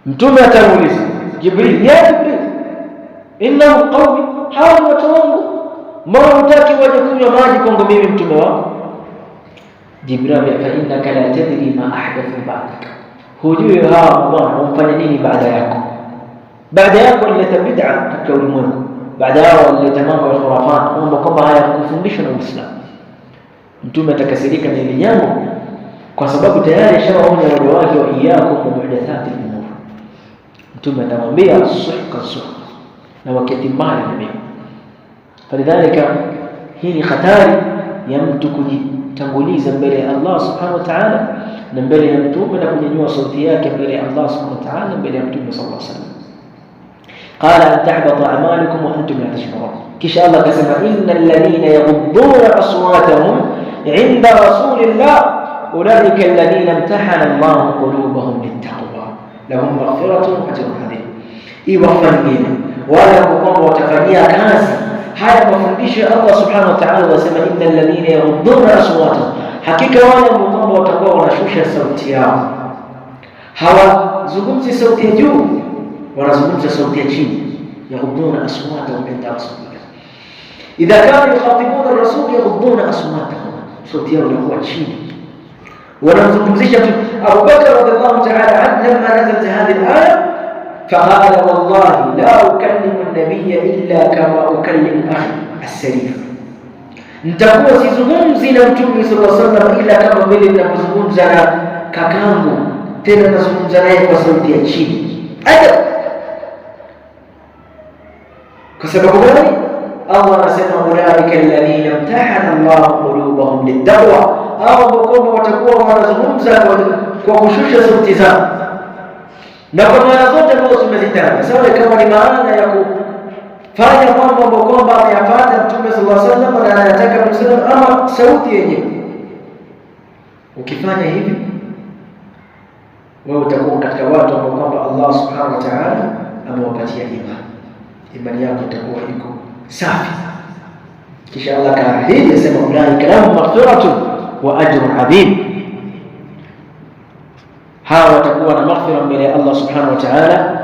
Mtume atamuuliza Jibril, ya Jibril, innahu qawmi, hawa ni watu wangu, mbona hutaki waje kunywa maji kwangu mimi mtume wao? Jibril fa innaka la tadri ma ahdathu ba'dak, hujui hawa bwana wamfanya nini baada yako. Baada yako ileta bid'a katika ulimwengu, baada yao ileta mambo ya khurafat, mambo kama haya kufundishwa na Uislamu. Mtume atakasirika na ile jambo kwa sababu tayari shawaonya wale wake wa iyyakum wa muhdathati al-umur. Mtume atamwambia suhqa na wakati mbaya na mimi. Falidhalika hii ni hatari ya mtu kujitanguliza mbele ya Allah subhanahu wa ta'ala na mbele ya mtume na kunyanyua sauti yake mbele ya Allah subhanahu wa ta'ala mbele ya mtume sallallahu alaihi wasallam. Qala an tahbata a'malukum wa antum la tash'urun. Kisha Allah akasema innal ladhina yaghudduna aswatahum 'inda rasulillah ulaika alladhina imtahana Allah qulubahum littaqwa lahum maghfiratun wa ajrun 'azim. Iwafanyeni wala kwamba watafanyia kazi haya mafundisho ya Allah subhanahu wa ta'ala. Wasema innal ladhina yaghudduna aswatahum, hakika wale ambao watakuwa wanashusha sauti yao, hawazungumzi sauti ya juu, wanazungumza sauti ya chini. Yaghudduna aswatahum inda rasulillah, idha kanu yukhatibuna ar-rasul yaghudduna aswatahum, sauti yao inakuwa chini. Wanazungumzisha Abu Bakr radhiallahu ta'ala anhu lamma nazalat hadhihi al-aya فقال والله لا أكلم النبي إلا كما أكلم أخي السريف. Nitakuwa sizungumzi na Mtume sallallahu alaihi wasallam ila kama vile ninazungumza na kakangu, tena nazungumza naye kwa sauti ya chini. Kwa sababu gani? Allah anasema ulaika alladhina imtahana Allah qulubahum littaqwa, au kwamba watakuwa wanazungumza kwa kushusha sauti zao na kwa maana zote ambazo tumezitaja, sawa kama ni maana ya kufanya mambo ambayo kwamba ameyafuata Mtume sallallahu alaihi wasallam na anataka Muislamu, ama sauti yenyewe. Ukifanya hivi wewe utakuwa katika watu ambao kwamba Allah subhanahu wa ta'ala amewapatia imani yako itakuwa iko safi. Kisha Allah kaahidi asema ulaika lahum maghfiratun wa ajrun 'azim, hawa watakuwa na maghfira mbele ya Allah subhanahu wa ta'ala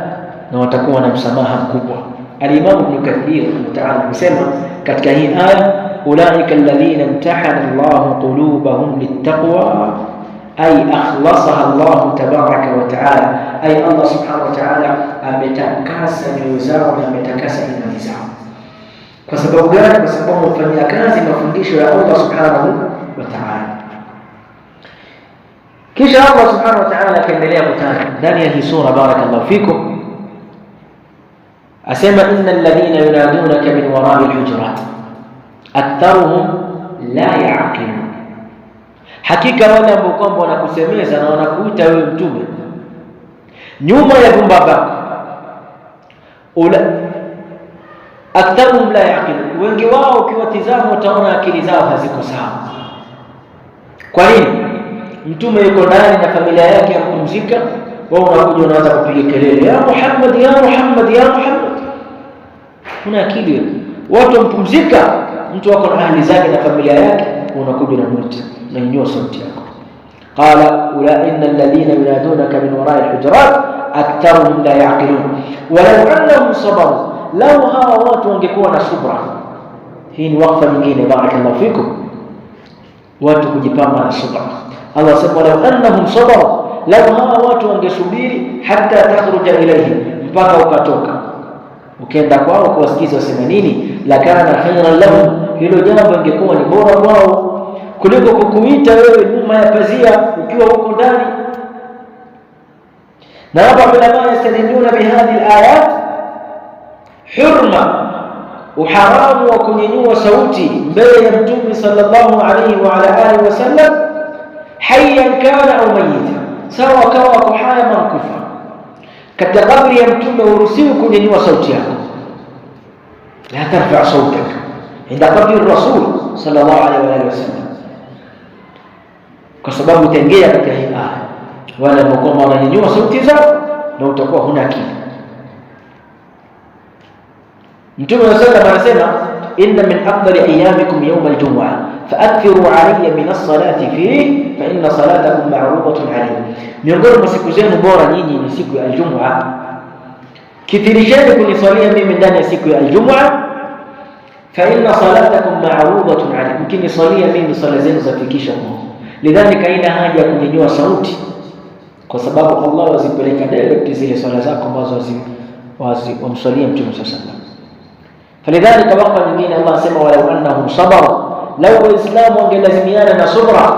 na watakuwa na msamaha mkubwa. Al-Imam Ibn Kathir ta'ala anasema katika hii aya ulaika alladhina imtahana Allah qulubahum littaqwa ay akhlasaha Allah tabaraka wa ta'ala, ay Allah subhanahu wa ta'ala ametakasa nyoyo zao na ametakasa imani zao. Kwa sababu gani? Kwa sababu wafanyia kazi mafundisho ya Allah subhanahu wa ta'ala. Kisha Allah subhanahu wa ta'ala akaendelea kutaja ndani ya hii sura, barakallahu fikum, asema innal ladhina yunadunaka min wara'i al-hujurat aktharuhum la ya'qilun, hakika wale ambao kwamba wanakusemeza na wanakuita wewe mtume nyuma ya vyumba vyako, aktharuhum la ya'qilun, wengi wao ukiwatizama utaona akili zao haziko sawa. Kwa nini? Mtume yuko ndani na familia yake yampumzika, wao unakuja unaanza kupiga kelele ya Muhammad ya Muhammad ya Muhammad. Kuna akili wewe? Watu wampumzika, mtu wako na ahli zake na familia yake, unakuja na mwita na nyanyua sauti yako. Qala ulaina alladhina yunadunaka min wara'i al-hujurat aktharuhum la ya'qilun walau annahum sabaru, lau hawa watu wangekuwa na subra. Hii ni wakfa nyingine, barakallahu fikum, watu kujipamba na subra. Allah sema walau annahum sabaru, lau hawa watu wangesubiri hata takhruja ilayhi, mpaka ukatoka ukienda kwao kuwasikiza wasema nini, lakana khayran lahum, hilo jambo ingekuwa ni bora kwao kuliko kukuita wewe nyuma ya pazia ukiwa huko ndani. Na hapa ulama yastadilluna bihadhihi alayat hurma, uharamu wa kunyanyua sauti mbele ya Mtume sallallahu alayhi wa ala alihi wasallam, hayyan kana au mayita, sawa kawa kwa haya mankufa. Katika kabri ya Mtume uruhusiwi kunyanyua sauti yako, la tarfa sautak inda qabri rasul sallallahu alayhi wa alihi wasallam, kwa sababu utaingia katika hii aya wala mkomo wananyanyua sauti zao na utakuwa huna akili. Mtume sallallahu alayhi wasallam inna min afdali ayyamikum yawm al-jum'ah fa'akthiru alayya min as-salati fihi fa inna salatakum ma'rudatun alayhi, miongoni mwa siku zenu bora nyinyi ni siku ya al-jum'ah, kithirisheni kunisalia mimi ndani ya siku ya al-jum'ah, fa inna salatakum ma'rudatun alayhi, mkinisalia mimi sala zenu zafikisha Mungu. Lidhalika haina haja ya kunyanyua sauti, kwa sababu Allah wazipeleka direct zile swala zako ambazo wamswalia Mtume sallallahu alaihi wasallam. Falidhalika waqfa nyingine Allah asema walau annahum sabaru, lau waislamu wangelazimiana na subra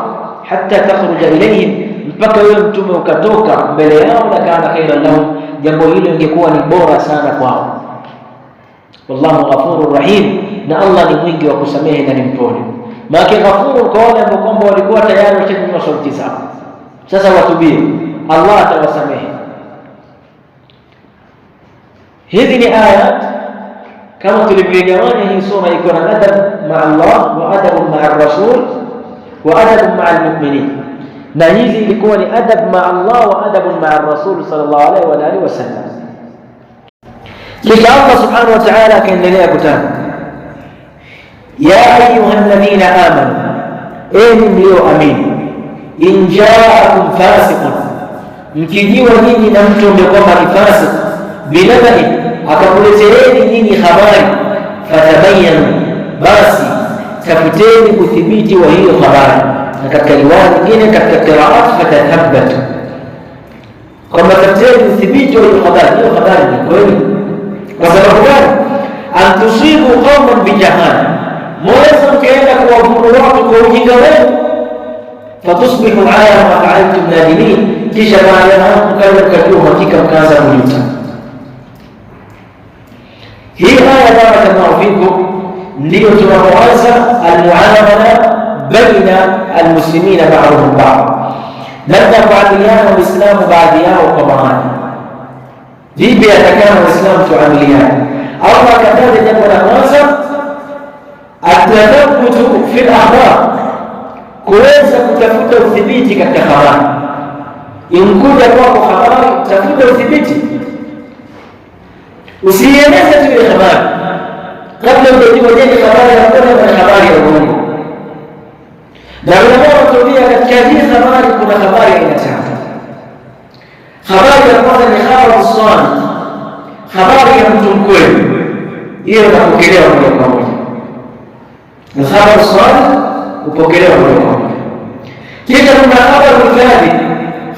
hatta takhruja ilayhim, mpaka yule mtume ukatoka mbele yao, na kana khairan lahum, jambo hilo ingekuwa ni bora sana kwao. Wallahu ghafurur rahim, na Allah ni mwingi wa kusamehe na ni mpole. Maana ghafuru kwa wale ambao kwamba walikuwa tayari washanyanyua sauti zao, sasa watubie, Allah atawasamehe. Hizi ni ayat kama tulivyogawanya hii sura, iko na adab ma'a Allah wa adab ma'a rasul wa adab ma'a al-mu'minin, na hizi ilikuwa ni adab ma'a Allah wa adab ma'a rasul sallallahu alaihi wa alihi wasallam. Kisha Allah subhanahu wa ta'ala akaendelea kutana, ya ayyuhalladhina amanu, enyi mlioamini, in ja'akum fasiqun, mkijiwa nyinyi na mtu ambaye kwamba ni fasik, binabani, akakuleteeni nyinyi habari, fatabayyanu, basi tafuteni udhibiti wa hiyo habari. Na katika riwaya nyingine katika qiraat fatathabbatu, kwamba tafuteni udhibiti wa hiyo habari. Hiyo habari ni kweli. Kwa sababu gani? An tusibu qauman bijahala, mweza mkaenda kuwadhuru watu kwa ujinga wenu, fatusbihu ala ma fa'altum nadimin, kisha baada ya hapo mkaja mkajua hakika mkaanza kujuta. Hii aya barakallahu fikum ndio tunapoanza almuamala baina almuslimina ba'dhum ba'd, namna kuamiliana waislamu baadhi yao kwa baadhi. Vipi atakana waislamu tuamiliane? Allah akataja jambo la kwanza, atadabbutu fil akhbar, kuweza kutafuta udhibiti katika habari. Inkuja kwako habari, tafuta udhibiti, usieneze tu ile habari kabla hujajua je habari ya kweli na habari ya uongo. Na unapotumia katika hii habari kuna habari aina tatu. Habari ya kwanza ni khabaru sadiq, habari ya mtu mkweli, hiyo inapokelewa moja kwa moja. Na khabaru sadiq upokelewa moja kwa moja. Kisha kuna khabaru kadhib,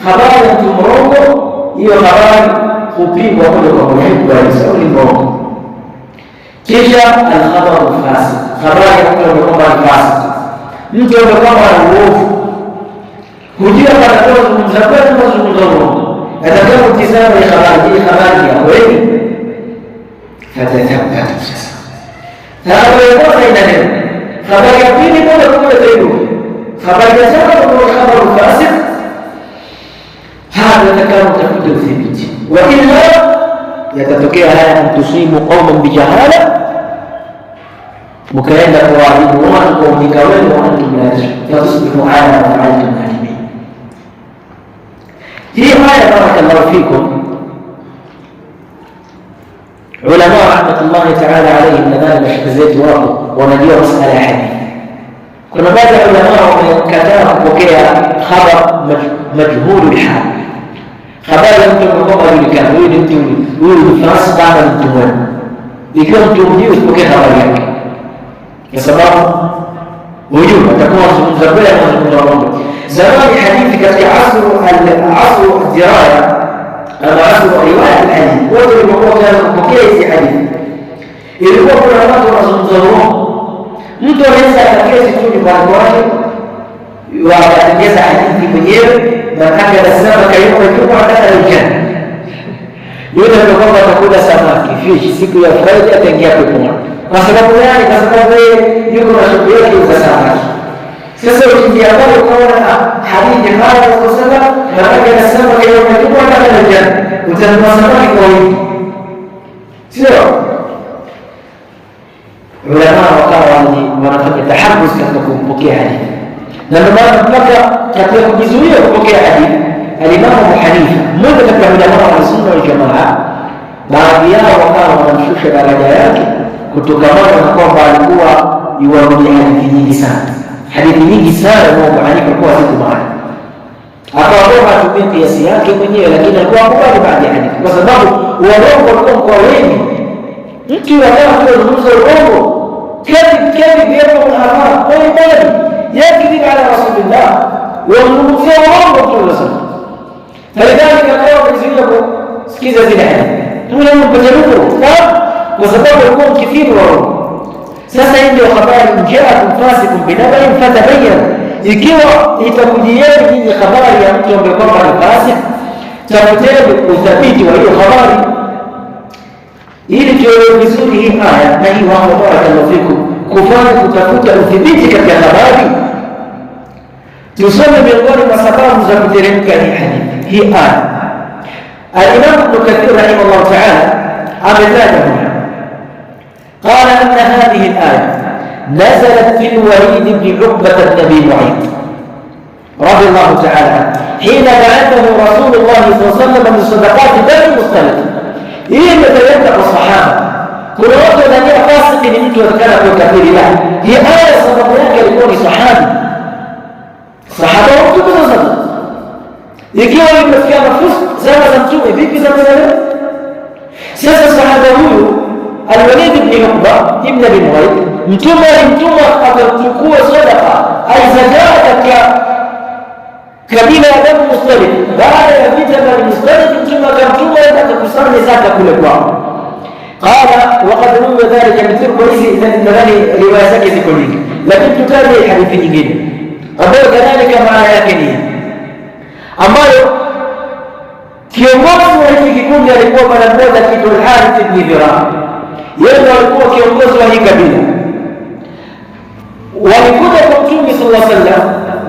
habari ya mtu mrongo, hiyo habari kupigwa moja kwa moja kwa sababu ni mrongo. Kisha al-khabaru fasik, habari ya mtu ambaye ni fasik, mtu ambaye ana uovu, hujua kana kuzungumza kweli na kuzungumza uongo. Atakao mtizamo ya habari ya kweli, fatathabbatu. Sasa habari ya kwanza ina neno, habari ya pili moja kwa moja taibu, habari ya tatu kwa khabaru fasik. Hapa atakao tafuta udhibiti, wa illa yatatokea haya, tusimu qauman bijahala, mkaenda kuwaadhibu watu kwa ujinga wenu, wa antum la tashkurun, fatusbihu ala ma fa'altum nadimin. Hii aya barakallahu fikum, ulama rahmatullahi ta'ala alayhim, nadhani mashaka zetu wapo wanajua masala ya hadithi. Kuna baadhi ya ulama wamekataa kupokea khabar majhul al-hal, habari ya mtu kwamba hajulikani, huyu ni mtu, huyu ni fasik ama ni mtu mwema. Ikiwa mtu mjui usipokee habari yake, kwa sababu hujui atakuwa anazungumza kweli ama anazungumza uongo. Zamani hadithi katika asru al-diraya ama asru riwaya al-hadith, watu walikuwa wanaanza kupokea hizi hadithi, ilikuwa kuna watu wanazungumza uongo. Mtu anaweza akaketi tu nyumbani kwake wakatengeza hadithi mwenyewe na kaka anasema kaipa tu hata aljanna, yule ndio kwamba atakuja samaki fish siku ya Friday ataingia peponi. Kwa sababu gani? Kwa sababu yeye yuko na shughuli yake za samaki. Sasa ukiingia pale ukaona hadithi haya kwa sababu na kaka anasema kaipa tu hata aljanna, utanunua samaki kwa wingi, sio? Ulama wakawa wanafanya tahabbus katika kupokea hadithi, na ndio maana mpaka katika kujizuia kupokea hadithi, al-Imam Abu Hanifa, mmoja katika ulama wa Sunna wal Jamaa, baadhi yao wakawa wanamshusha daraja yake kutokana na kwamba alikuwa yuwarudia hadithi nyingi sana, na Abu Hanifa kwa siku moja akawa atumie kiasi yake mwenyewe, lakini alikuwa akubali baadhi ya hadithi kwa sababu uongo ulikuwa kwa wengi. Mtu anataka kuzungumza uongo, kadhib yapo hapa, kwa yakdhib ala rasulillah, wamzungumzia uongo Mtume sana. Halidhalika leo wamezuia kusikiza zile hadithi. Tuna mpajaribu kwa sababu walikuwa mkithiri wao. Sasa hii ndio habari, jaakum fasiqun binaba'in fatabayyanu. Ikiwa itakujieni nyinyi habari ya mtu ambaye kwamba ni fasik, tafuteni uthabiti wa hiyo habari ili tuelewe vizuri hii aya na hii wao. Barakallahu fikum, kufanya kutafuta udhibiti katika habari. Tusome miongoni mwa sababu za kuteremka hii hadithi, hii aya. Al-Imam Ibn Kathir rahimahullah ta'ala ametaja huna قال أن هذه الآية نزلت في الوليد بن عقبة بن أبي معيط رضي الله تعالى عنه حين بعثه رسول الله صلى الله عليه وسلم من صدقات بني المصطلق. إيه يتلقى الصحابة كل وقت ذلك فاسق من أنت وذكرها في كثير الله. هي آية صدقائك لكون صحابي صحابة وقت بتصدق ikiwa imefikia mafusi zama za Mtume, vipi zama za leo? Sasa sahaba huyu Al-Walid ibn Uqba ibn Abi Mu'ayth, Mtume alimtuma akachukua sadaqa ay zakat katika kabila ya Bani Mustaliq. Baada ya vita vya Bani Mustaliq, Mtume akamtuma akakusanya zaka kule kwao. Qala waqad ruwiya dhalika mithlu hizi, nadhani riwaya zake ziko nyingi, lakini tutaje hadithi nyingine ambayo kadhalika maana yake ni ambayo kiongozi wa hiki kikundi alikuwa bwana mmoja kitu Al-Harith ibn Dhirah. Yeye ndiye alikuwa kiongozi wa hii kabila. Walikuja kwa Mtume sallallahu alaihi wasallam,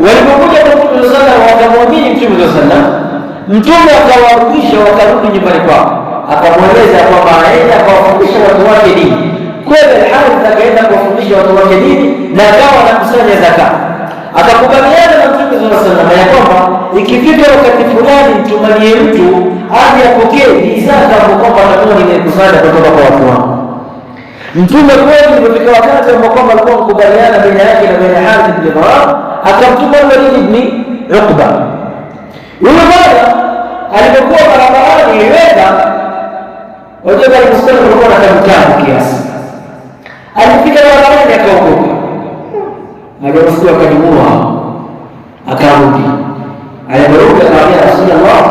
walipokuja kwa Mtume sallallahu alaihi wasallam wakamwamini Mtume sallallahu alaihi wasallam. Mtume akawarudisha, wakarudi nyumbani kwao, akamweleza kwamba aenda kuwafundisha watu wake dini. Kweli Al-Harith akaenda kuwafundisha watu wake dini na akawa anakusanya zakat. Akakubaliana na Mtume sallallahu alaihi wasallam ya kwamba ikifika wakati fulani mtumalie mtu aje apokee zaka kwamba atakuwa nimekusanya kutoka kwa watu wao. Mtume kweli ilipofika wakati ambao kwamba alikuwa mkubaliana baina yake na baina Harith ibn Dhirah, akamtuma Walid ibn Uqba. Yule bwana alipokuwa barabarani yenda wajaba alistari alikuwa na kamkani kiasi. Alifika barabarani akaogopa. Aliposikia akajumua akarudi. Aliporudi akamwambia Rasulullah,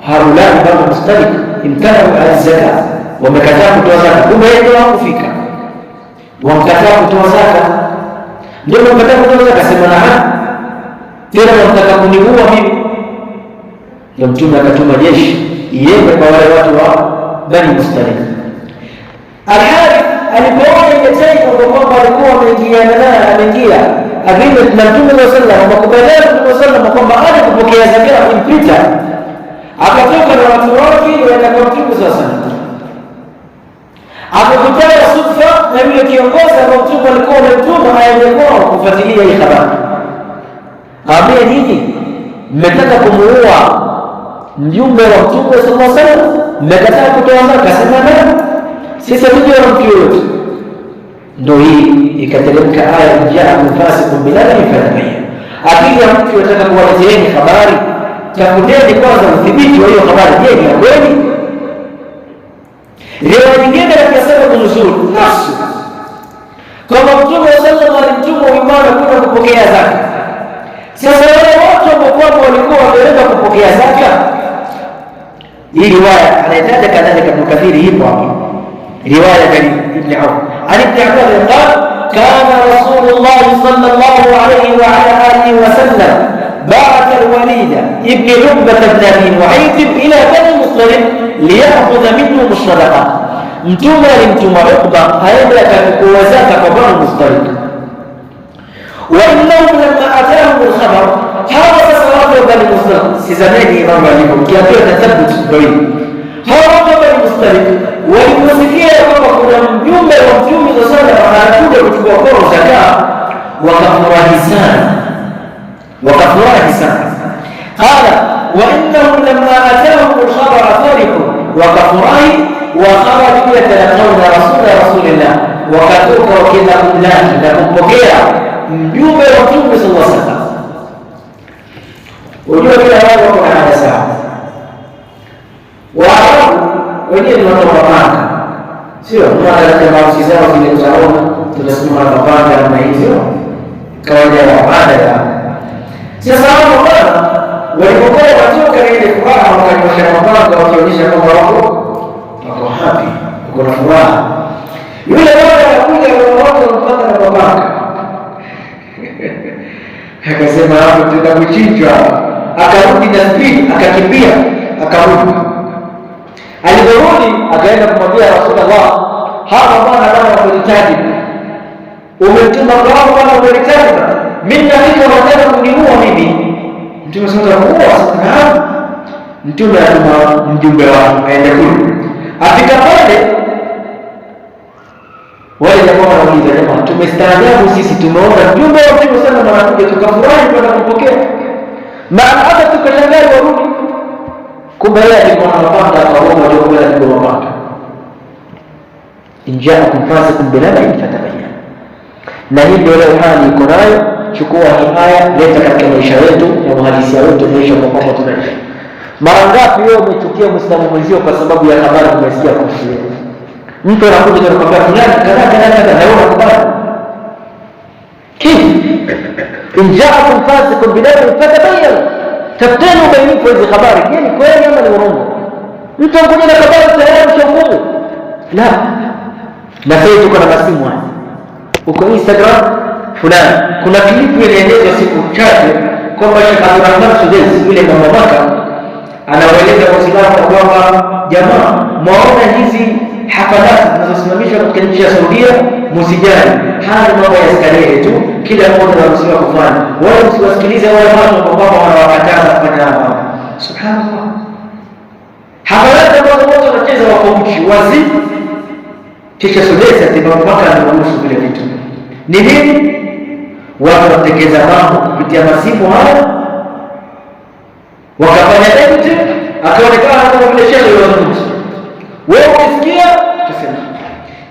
haulani Bani Mustaliq imtanu ala zakat, wamekataa kutoa zaka. Kumbe ndio hakufika, wamkataa kutoa zaka. Ndio wamekataa kutoa zaka, sema na tena wanataka kuniua mimi. Ndio Mtume akatuma jeshi iende kwa wale watu wa Bani Mustaliq. Al-Harith alipoona ile taifa kwamba alikuwa ameingiana naye, ameingia agreement na Mtume sallallahu alaihi wasallam, wakubaliana na Mtume sallallahu alaihi wasallam kwamba aje kupokea zakat impita, akatoka na watu wake waenda kwa Mtume sallallahu alaihi wasallam. Akakutana sufa na yule kiongozi ambaye Mtume alikuwa amemtuma aende kwao kufuatilia hii habari. Aambia nini? Mmetaka kumuua mjumbe wa Mtume sallallahu alaihi wasallam, mmekataa kutoa zaka, sema nani? Sisi hatujua mtu yoyote. Ndio hii ikateremka aya, jaakum fasiqun binaba'in fatabayyanu. Akija mtu anataka kuwaleteeni habari, tafuteni kwanza udhibiti wa hiyo habari. Je, ni kweli? Riwaya nyingine katika sababu nuzul nafsu kama Mtume sallallahu alaihi wasallam alimtuma Uimana kwenda kupokea zaka. Sasa wale watu ambao walikuwa wameenda kupokea zaka, hii riwaya anaitaja kadhalika Ibn Kathir hipo hapo. رواية ابن عون عن ابن عباس قال كان رسول الله صلى الله عليه وعلى آله وسلم بعث الوليد ابن عقبة بن أبي معيط إلى بني مصطلق ليأخذ منهم الصدقات. Mtume alimtuma Uqba aende akachukua zaka kwa Bani Mustaliq. Wa innahum lamma atahum al-khabar, hawa sasa watu wa Bani Mustaliq, sizameni mambo yalivyo, kiambia tathabut ndio. Hawa watu wa Bani Mustaliq waliposikia kwamba kuna mjumbe wa Mtume sallallahu alaihi wasallam anakuja kuchukua kwao zaka, wakafurahi sana. Qala wa innahum lamma atahum al-khabar farihu, wakafurahi wa kharaju yatalaqawna rasulillah, wakatoka wakienda kumlaki na kumpokea mjumbe wa Mtume sallallahu alaihi wasallam. Unajua kila watu wako na hada sawa. Waarabu wenyewe ni watu wa mapanga, sio? Mwana katika mausi zao zile utaona tunasimama mapanga na hivyo kawaida ya mapanga ya. Sasa hao bwana walipokuwa watoka ile furaha wakanyosha mapanga wakionyesha kwamba wako happy, wako na furaha. Yule bwana anakuja watu wanampata na mapanga. Akasema hapo tutakuchinjwa. Akarudi na speed, akakimbia, akarudi. Aliporudi akaenda kumwambia Rasulullah, hapa bwana wanahitaji. Umetuma kwao bwana wanahitaji. Mimi ndio nataka kuniua mimi. Mtume sasa akamuua. Mtume atuma mjumbe wake aende kule. Afika pale wale jamaa wanauliza, jamaa tumestaajabu sisi, tumeona mjumbe wa Mtume sana anakuja, tukafurahi kwenda kumpokea. Maana hata tukashangaa warudi. Kumbe yeye alikuwa anapanga akaomba ndio kwa alikuwa anapanga. Injaakum fasiqun binaba'in fatabayyanu. Na hii ndio leo hali iko nayo. Chukua hii aya, leta katika maisha yetu na uhalisia wetu, maisha kwa kwamba tunaishi. Mara ngapi wewe umechukia Muislamu mwenzio kwa sababu ya habari umesikia kuhusu yeye? Mtu anakuja na kwambia fulani kadha na wewe unakubali. Kipi? Injaakum fasiqun binaba'in fatabayyanu. Tafuteni ubainifu hizi habari. Je, ni kweli ama ni urongo? Mtu anakuja na habari tayari mshauri. La. Na sasa tuko na masimu haya. Uko Instagram fulani. Kuna klipu inaelezwa siku chache kwamba Sheikh Abdulrahman Sudais yule mama Maka anawaeleza Waislamu kwamba jamaa, mwaona hizi hafalati zinazosimamishwa katika nchi ya Saudia, msijali. Haya mambo ya starehe tu, kila mmoja anaruhusiwa kufanya. Wala msiwasikilize wale watu ambao wanawakataza kufanya hapo. Subhanallah. Hafalati ambazo watu wanacheza wako uchi wazi. Kisha Sudais mpaka anaruhusu vile vitu. Ni nini? Watu watekeza mambo kupitia masimu haya. Wakafanya editing, akaonekana kama vile shehe yule. Wewe ukisikia tuseme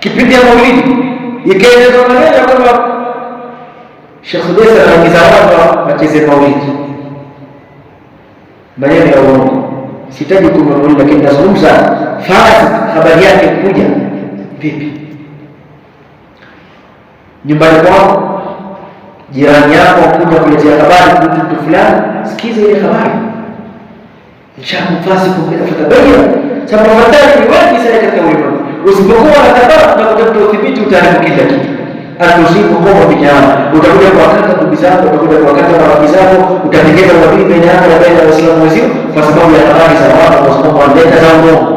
kipindi ya Maulidi ikaelezwa maneno kama Sheikh Sudais anaingiza watu wacheze Maulidi. Maneno ya uongo. Sitaji kumwona, lakini nazungumza fasi habari yake kuja vipi? Nyumbani kwako jirani yako kuja kuletea habari kuhusu mtu fulani, sikiza ile habari. Injaakum fasiqun binaba'in fatabayyanu. Sababu hatari ni wengi sana katika ulimwengu. Usipokuwa na tabia na kutafuta udhibiti utaharibu kila kitu. Atusibu kwa vijana, utakuja kuwakata ndugu zako, utakuja kuwakata marafiki zako, utatengeneza uadui baina yako na baina ya Waislamu wenzio kwa sababu ya habari za watu, kwa sababu wanaleta za uongo.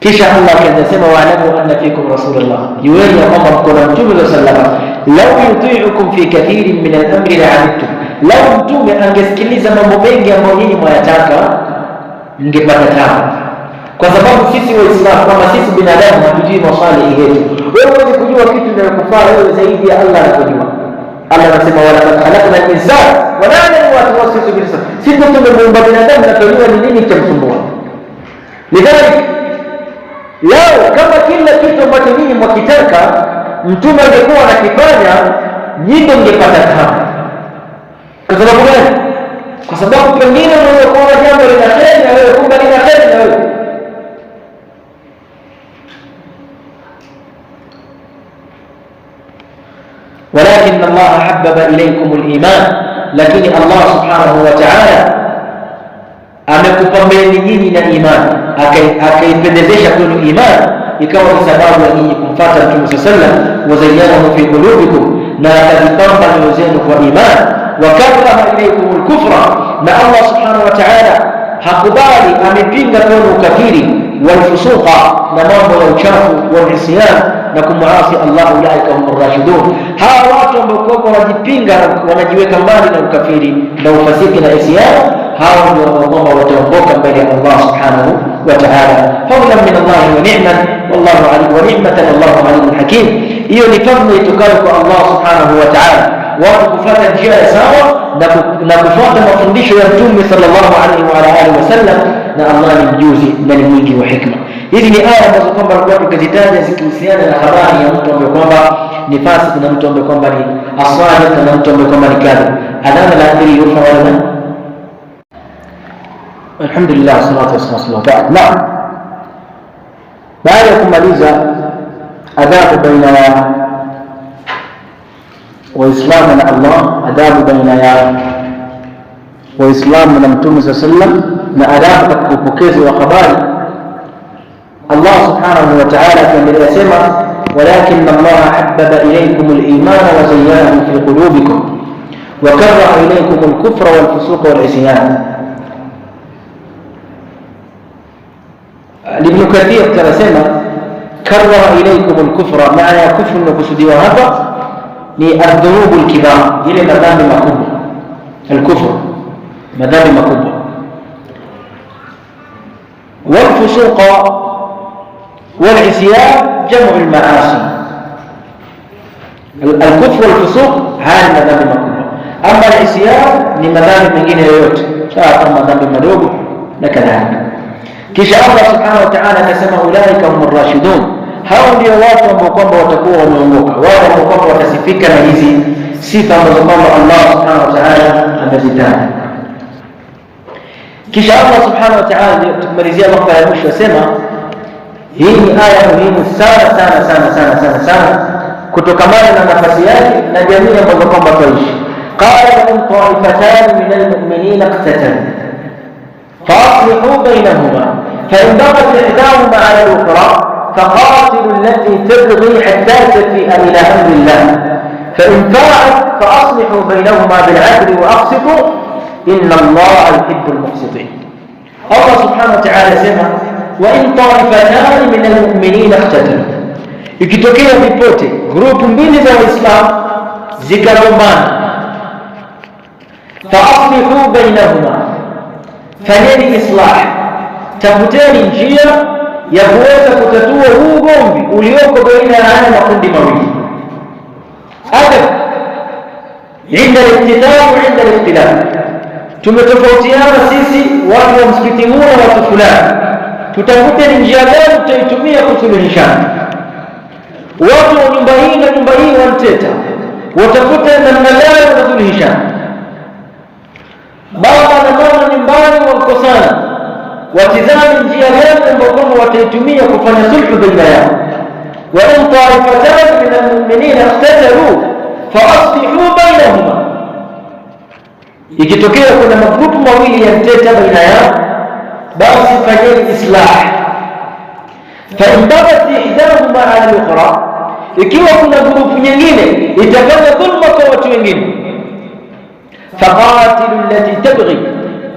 Kisha Allah akasema, wa'lamu anna fikum rasulullah, yuwani ya kwamba mko na Mtume sallallahu alaihi wasallam. Law yuti'ukum fi kathirin min al-amri la'anittum, law Mtume angesikiliza mambo mengi ambayo nyinyi mwayataka mngepata taabu. Kwa sababu sisi Waislamu kama sisi binadamu hatujui maswali yetu. Wewe huwezi kujua kitu kinachokufaa wewe zaidi ya Allah anakujua. Allah anasema, wala khalaqna al-insana wa la na'lamu ma tuwaswisu bihi nafsuhu. Sisi tumemuumba binadamu na tunajua ni nini chamsumbua. Lidhalika leo kama kila kitu ambacho nyinyi mwakitaka Mtume angekuwa anakifanya, nyinyi mngepata taabu. Kwa sababu gani? Kwa sababu pengine unaweza kuona jambo lina kheri na wewe kumbe lina kheri na wewe. ولكن الله حبب إليكم الإيمان، لكن الله سبحانه وتعالى amekupambeni nyinyi na imani, akaipendezesha kwenu imani ikawa ni sababu ya nyinyi kumfuata Mtume sallallahu alaihi wasallam. Wazayyanahu fi qulubikum, na akazipamba nyoyo zenu kwa imani. Wa karaha ilaykum al-kufra, na Allah subhanahu wa ta'ala hakubali, amepinga kwenu ukafiri, walfusuqa, na mambo ya uchafu, wal-isyan, na kumuasi Allah. Ulaika humur rashidun, hawa watu ambao wanajipinga wanajiweka mbali na ukafiri na ufasiki na isyan, hao ndio ambao wataongoka mbele ya Allah subhanahu wa ta'ala. Fadlan min Allah wa ni'man wallahu alim, wa ni'matan wallahu alim hakim. Hiyo ni fadhila itokayo kwa Allah subhanahu wa ta'ala, watu kufuata njia sawa na kufuata mafundisho ya Mtume sallallahu alaihi wa alihi wasallam, na Allah ni mjuzi na ni mwingi wa hikma. Hizi ni aya ambazo kwamba watu tukazitaja zikihusiana na habari ya mtu ambaye kwamba ni fasik na mtu ambaye kwamba ni asadiq na mtu ambaye kwamba ni kadhib. Adana la adri yufa wala la. Alhamdulillah, salatu wassalamu ala rasulillah. Naam, baada ya kumaliza adhabu baina ya Waislamu na Allah, adabu baina yao Waislamu na Mtume sallam, na adabu katika upokezi wa habari. Allah subhanahu wa ta'ala akiendelea sema, walakin Allah habbaba ilaykum al-iman wa zayyanahu fi qulubikum wa karaha ilaykum al-kufra wal fusuqa wal isyan. Ibn Kathir anasema karaha ilaykum al-kufra, maana ya kufru inakusudiwa hapa ni adhunubu al-kibar, ile madhambi makubwa. Al-kufr madhambi makubwa. Wal fusuqa wal isyan jamu al-maasi. Al-kufr wal fusuq haya madhambi makubwa. Ama al-isyan ni madhambi mengine yoyote, kama madhambi madogo na kadhalika. Kisha Allah subhanahu wa ta'ala akasema ulaika humur rashidun, hao ndio watu ambao kwamba watakuwa wameongoka, wao ambao kwamba watasifika na hizi sifa ambazo kwamba Allah subhanahu wa ta'ala amezitaja. Kisha Allah subhanahu wa ta'ala tukimalizia mambo ya mwisho asema, hii ni aya muhimu sana sana sana sana sana sana kutokamana na nafasi yake na jamii ambazo kwamba tuishi. Qala in ta'ifatan min al-mu'minina iqtatalu فأصلحوا بينهما فإن بغت إحداهما على الأخرى فقاتلوا التي تبغي حتى تفيء إلى أمر الله فإن فاءت فأصلحوا بينهما بالعدل وأقسطوا إن الله يحب المقسطين. الله سبحانه وتعالى سمع وإن طائفتان من المؤمنين اقتتلوا, ikitokea vipote grupu mbili za Waislamu zikagombana, فأصلحوا بينهما, fanyeni islah, tafuteni njia ya kuweza kutatua huu ugomvi ulioko baina ya haya makundi mawili. Adab inda al-ikhtilaf wa inda al-ikhtilaf, tumetofautiana sisi watu wa msikiti huu na watu fulani, tutafute ni njia gani tutaitumia kusuluhishana. Watu wa nyumba hii na nyumba hii wanateta, watafute namna gani watasuluhishana. Baba na mama nyumbani wakosana, watizame njia gani ambayo wataitumia kufanya sulhu baina yao. Wa in ta'ifatan min al-mu'minina iqtatalu fa aslihu bainahuma, ikitokea kuna magrupu mawili yanateta baina yao, basi fanyeni islah. Fa in baghat ihdahuma 'ala al-ukhra, ikiwa kuna grupu nyingine itafanya dhulma kwa watu wengine, faqatilu allati tabghi,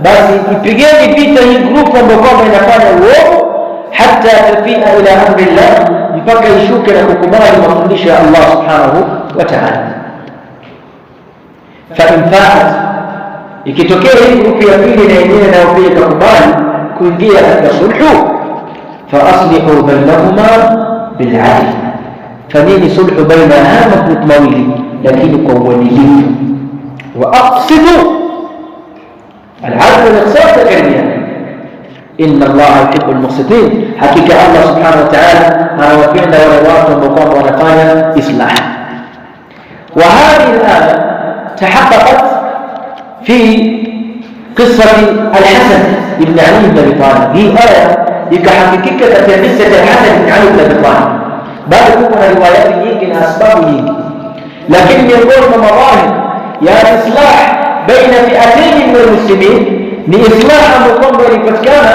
basi ipigeni vita hii grupu ambayo kwamba inafanya uovu, hatta tafia ila amri Allah, mpaka ishuke na kukubali mafundisho ya Allah subhanahu wa ta'ala. Fa in fa'at, ikitokea hii grupu ya pili na yenyewe nayo pia ikakubali kuingia katika sulhu, fa aslihu bainahuma bil 'adl, fanyeni sulhu baina haya magrupu mawili lakini kwa uadilifu. وأقسطوا العدل والإقساط كالمياه إن الله يحب المقسطين, حقيقة الله سبحانه وتعالى وفعنا ولوات ومقام ونفانا إصلاح. وهذه الآية تحققت في قصة الحسن بن علي بن أبي طالب. هي آية يكحقيقة في قصة الحسن بن علي بن أبي طالب, بعد كنا روايات يمكن أسباب يمكن, لكن يقول مظاهر ya islah baina fi'atayn min almuslimin, ni islah ambayo kwamba ilipatikana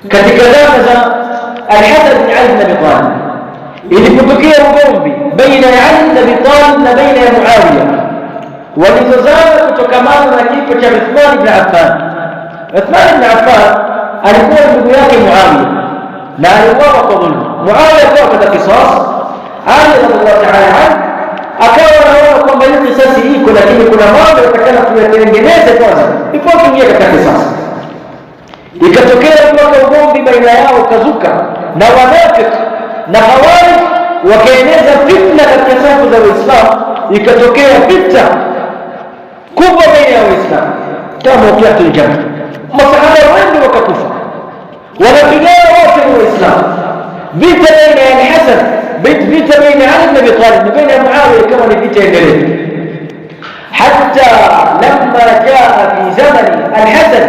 katika zama za Al-Hasan bin Ali bin Abi Talib. Ilipotokea ugomvi baina ya Ali bin Abi Talib na baina ya Muawiya, walizozana kutokamana na kifo cha Uthman bin Affan. Uthman bin Affan alikuwa ndugu yake Muawiya na aliuawa kwa dhulma. Muawiya kwa katika kisas, Ali radhiallahu ta'ala anhu akawa anaona kwamba hii kisasi iko, lakini kuna mambo yatakana tuyatengeneze kwanza before tuingie katika kisasi. Ikatokea mpaka ugomvi baina yao ukazuka, na wanafiki na Khawarij wakaeneza fitna katika safu za Waislamu. Ikatokea vita kubwa baina ya Waislamu kama wakiatul Jamal, masahaba wengi wakakufa, wanapigana wote wa Waislamu. Vita baina ya Al-Hasan, vita baina ya Ali bin Abi Talib na baina ya Muawiya kama ni vita endelevu, hatta lamma jaa fi zamani Al-Hasan.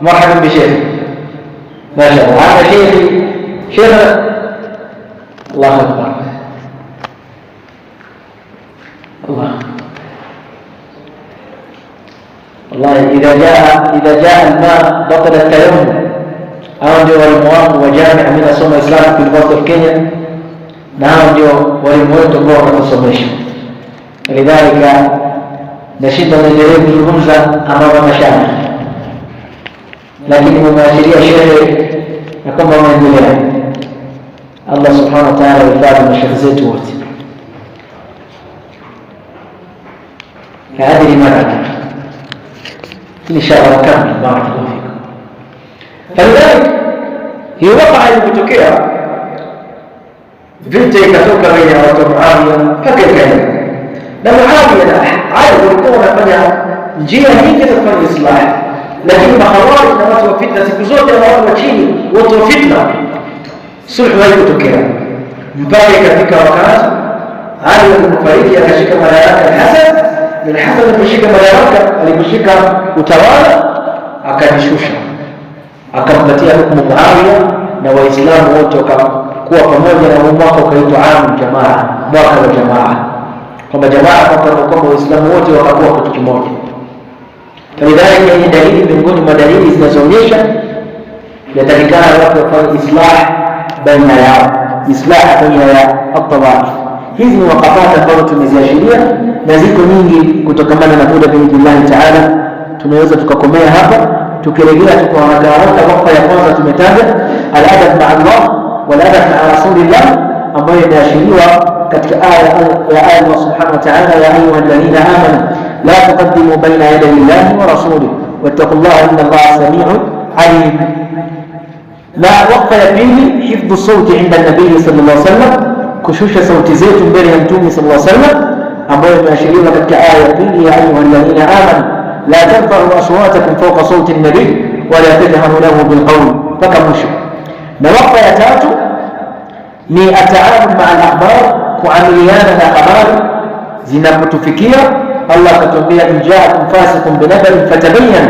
Marhaban bi shaykh, ma sha Allah, hada shaykh Allahu akbar. Allah. Wallahi idha jaa alma batala tayammum. Hao ndio walimu wangu wa jamii mimi nasoma Islamic University of Kenya, na hao ndio walimu wetu ambao wanatusomesha. Lidhalika nashinda naendelea kuzungumza ambapo mashana, lakini nimeashiria shehe na kwamba wanaendelea. Allah subhanahu wa ta'ala yafadhi mashaikh zetu wote. هذه المرأة إن شاء الله كامل بارك الله فيكم. فلذلك هي وقع ilipotokea vita ikatoka baina ya watu wa Muawiya mpaka ikaenda, na Muawiya na Ali walikuwa wanafanya njia nyingi za kufanya islahi, lakini mahawarij na watu wa fitna siku zote na watu wa chini, watu wa fitna, sulhu haikutokea mpaka ikafika wakati Ali alipofariki akashika madaraka al-Hasan. Al-Hasan aliposhika madaraka, aliposhika utawala, akajishusha, akampatia hukumu Muawiya, na Waislamu wote wakakuwa pamoja, na mwaka ukaitwa Aamul Jamaa, mwaka wa jamaa, kwamba jamaa kwamba Waislamu wote wakakuwa kitu kimoja. Falidhalika ni dalili miongoni mwa dalili zinazoonyesha yatakikana watu wafanye islah baina yao, islah baina ya at-tawaif. Hizi ni wakafata ambazo tumeziashiria na ziko nyingi. Kutokamana na muda biidhnillahi taala tunaweza tukakomea hapa, tukirejea tuko haraka. Wakfa ya kwanza tumetaja al-adab ma'a Allah wal adab ma'a Rasulillah, ambayo inaashiriwa katika aya ya Allah subhanahu wa ta'ala, ya ayyuhalladhina amanu la tuqaddimu baina yaday Allahi wa rasulihi wattaqullaha inna Allaha sami'un alim. Na wakfa ya pili hifdhu sauti inda nabii sallallahu alaihi wasallam, kushusha sauti zetu mbele ya Mtume sallallahu alaihi wasallam, ambayo imeashiriwa katika aya ya pili, ya ayyuhalladhina amanu la tarfa'u aswatakum fawqa sawti an-nabiy wa la tajharu lahu bil qawl, mpaka mwisho. Na wakfa ya tatu ni ataamul ma'a al-akhbar, kuamiliana na habari zinapotufikia. Allah akatuambia in ja'akum fasiqun binaba'in fatabayyan,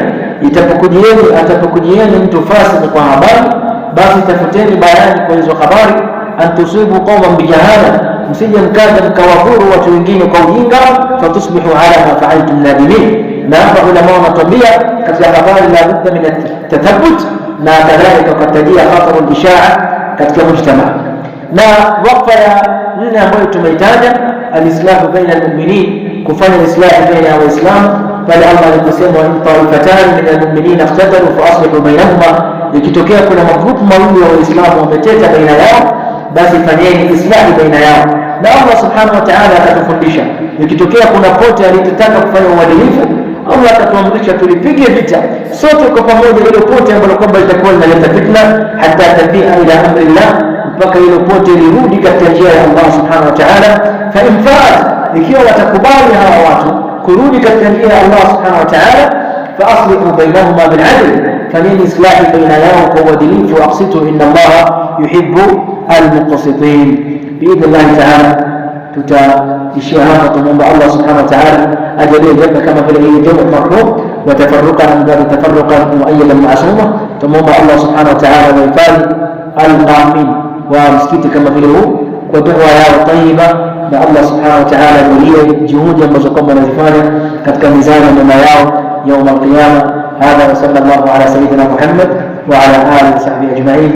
atapokujieni mtu fasiki kwa habari, basi tafuteni bayani kwa hizo habari. An tusibu qawman bijahala, msije mkaja mkawafuru watu wengine kwa ujinga. Fatusbihu ala ma fa'altum nadimin. Na hapa ulama wanatuambia katika habari la budda min at-tathabbut, na kadhalika kutajia khatar al-isha'a katika mujtama. Na wakfa ya nne ambayo tumeitaja al-islahu baina al-mu'minin, kufanya islahi baina ya Waislamu, pale Allah aliposema in ta'ifatani min al-mu'minina iqtatalu fa aslihu bainahuma, ikitokea kuna magrupu mawili ya Waislamu wameteta baina yao, basi fanyeni islahi baina yao. Na Allah subhanahu wa ta'ala akatufundisha, ikitokea kuna pote alitaka kufanya uadilifu, Allah akatuamrisha tulipige vita sote kwa pamoja ile pote ambalo kwamba litakuwa linaleta fitna, hata tafia ila amrillah, mpaka ile pote lirudi katika njia ya Allah subhanahu wa ta'ala. Fa in fa'at, ikiwa watakubali hawa watu kurudi katika njia ya Allah subhanahu wa ta'ala, fa aslihu bainahuma bil 'adl, fanyeni islahi baina yao kwa uadilifu. Aqsitu inna Allah yuhibbu al-muqsitin. Biidhnillahi ta'ala tutaishia hapa. Tunaomba Allah subhanahu wa ta'ala ajalie jambo kama vile hili jambo marhum wa tafarruqan min tafarruqan muayyadan ma'suma. Tunaomba Allah subhanahu wa ta'ala wahifadhi al-qamin wa msikiti kama vile huu kwa dua yao tayyiba, na Allah subhanahu wa ta'ala ajalie juhudi ambazo kwamba wanazifanya katika mizani ya mema yao يوم القيامة. هذا وصلى الله على سيدنا محمد وعلى آله وصحبه أجمعين.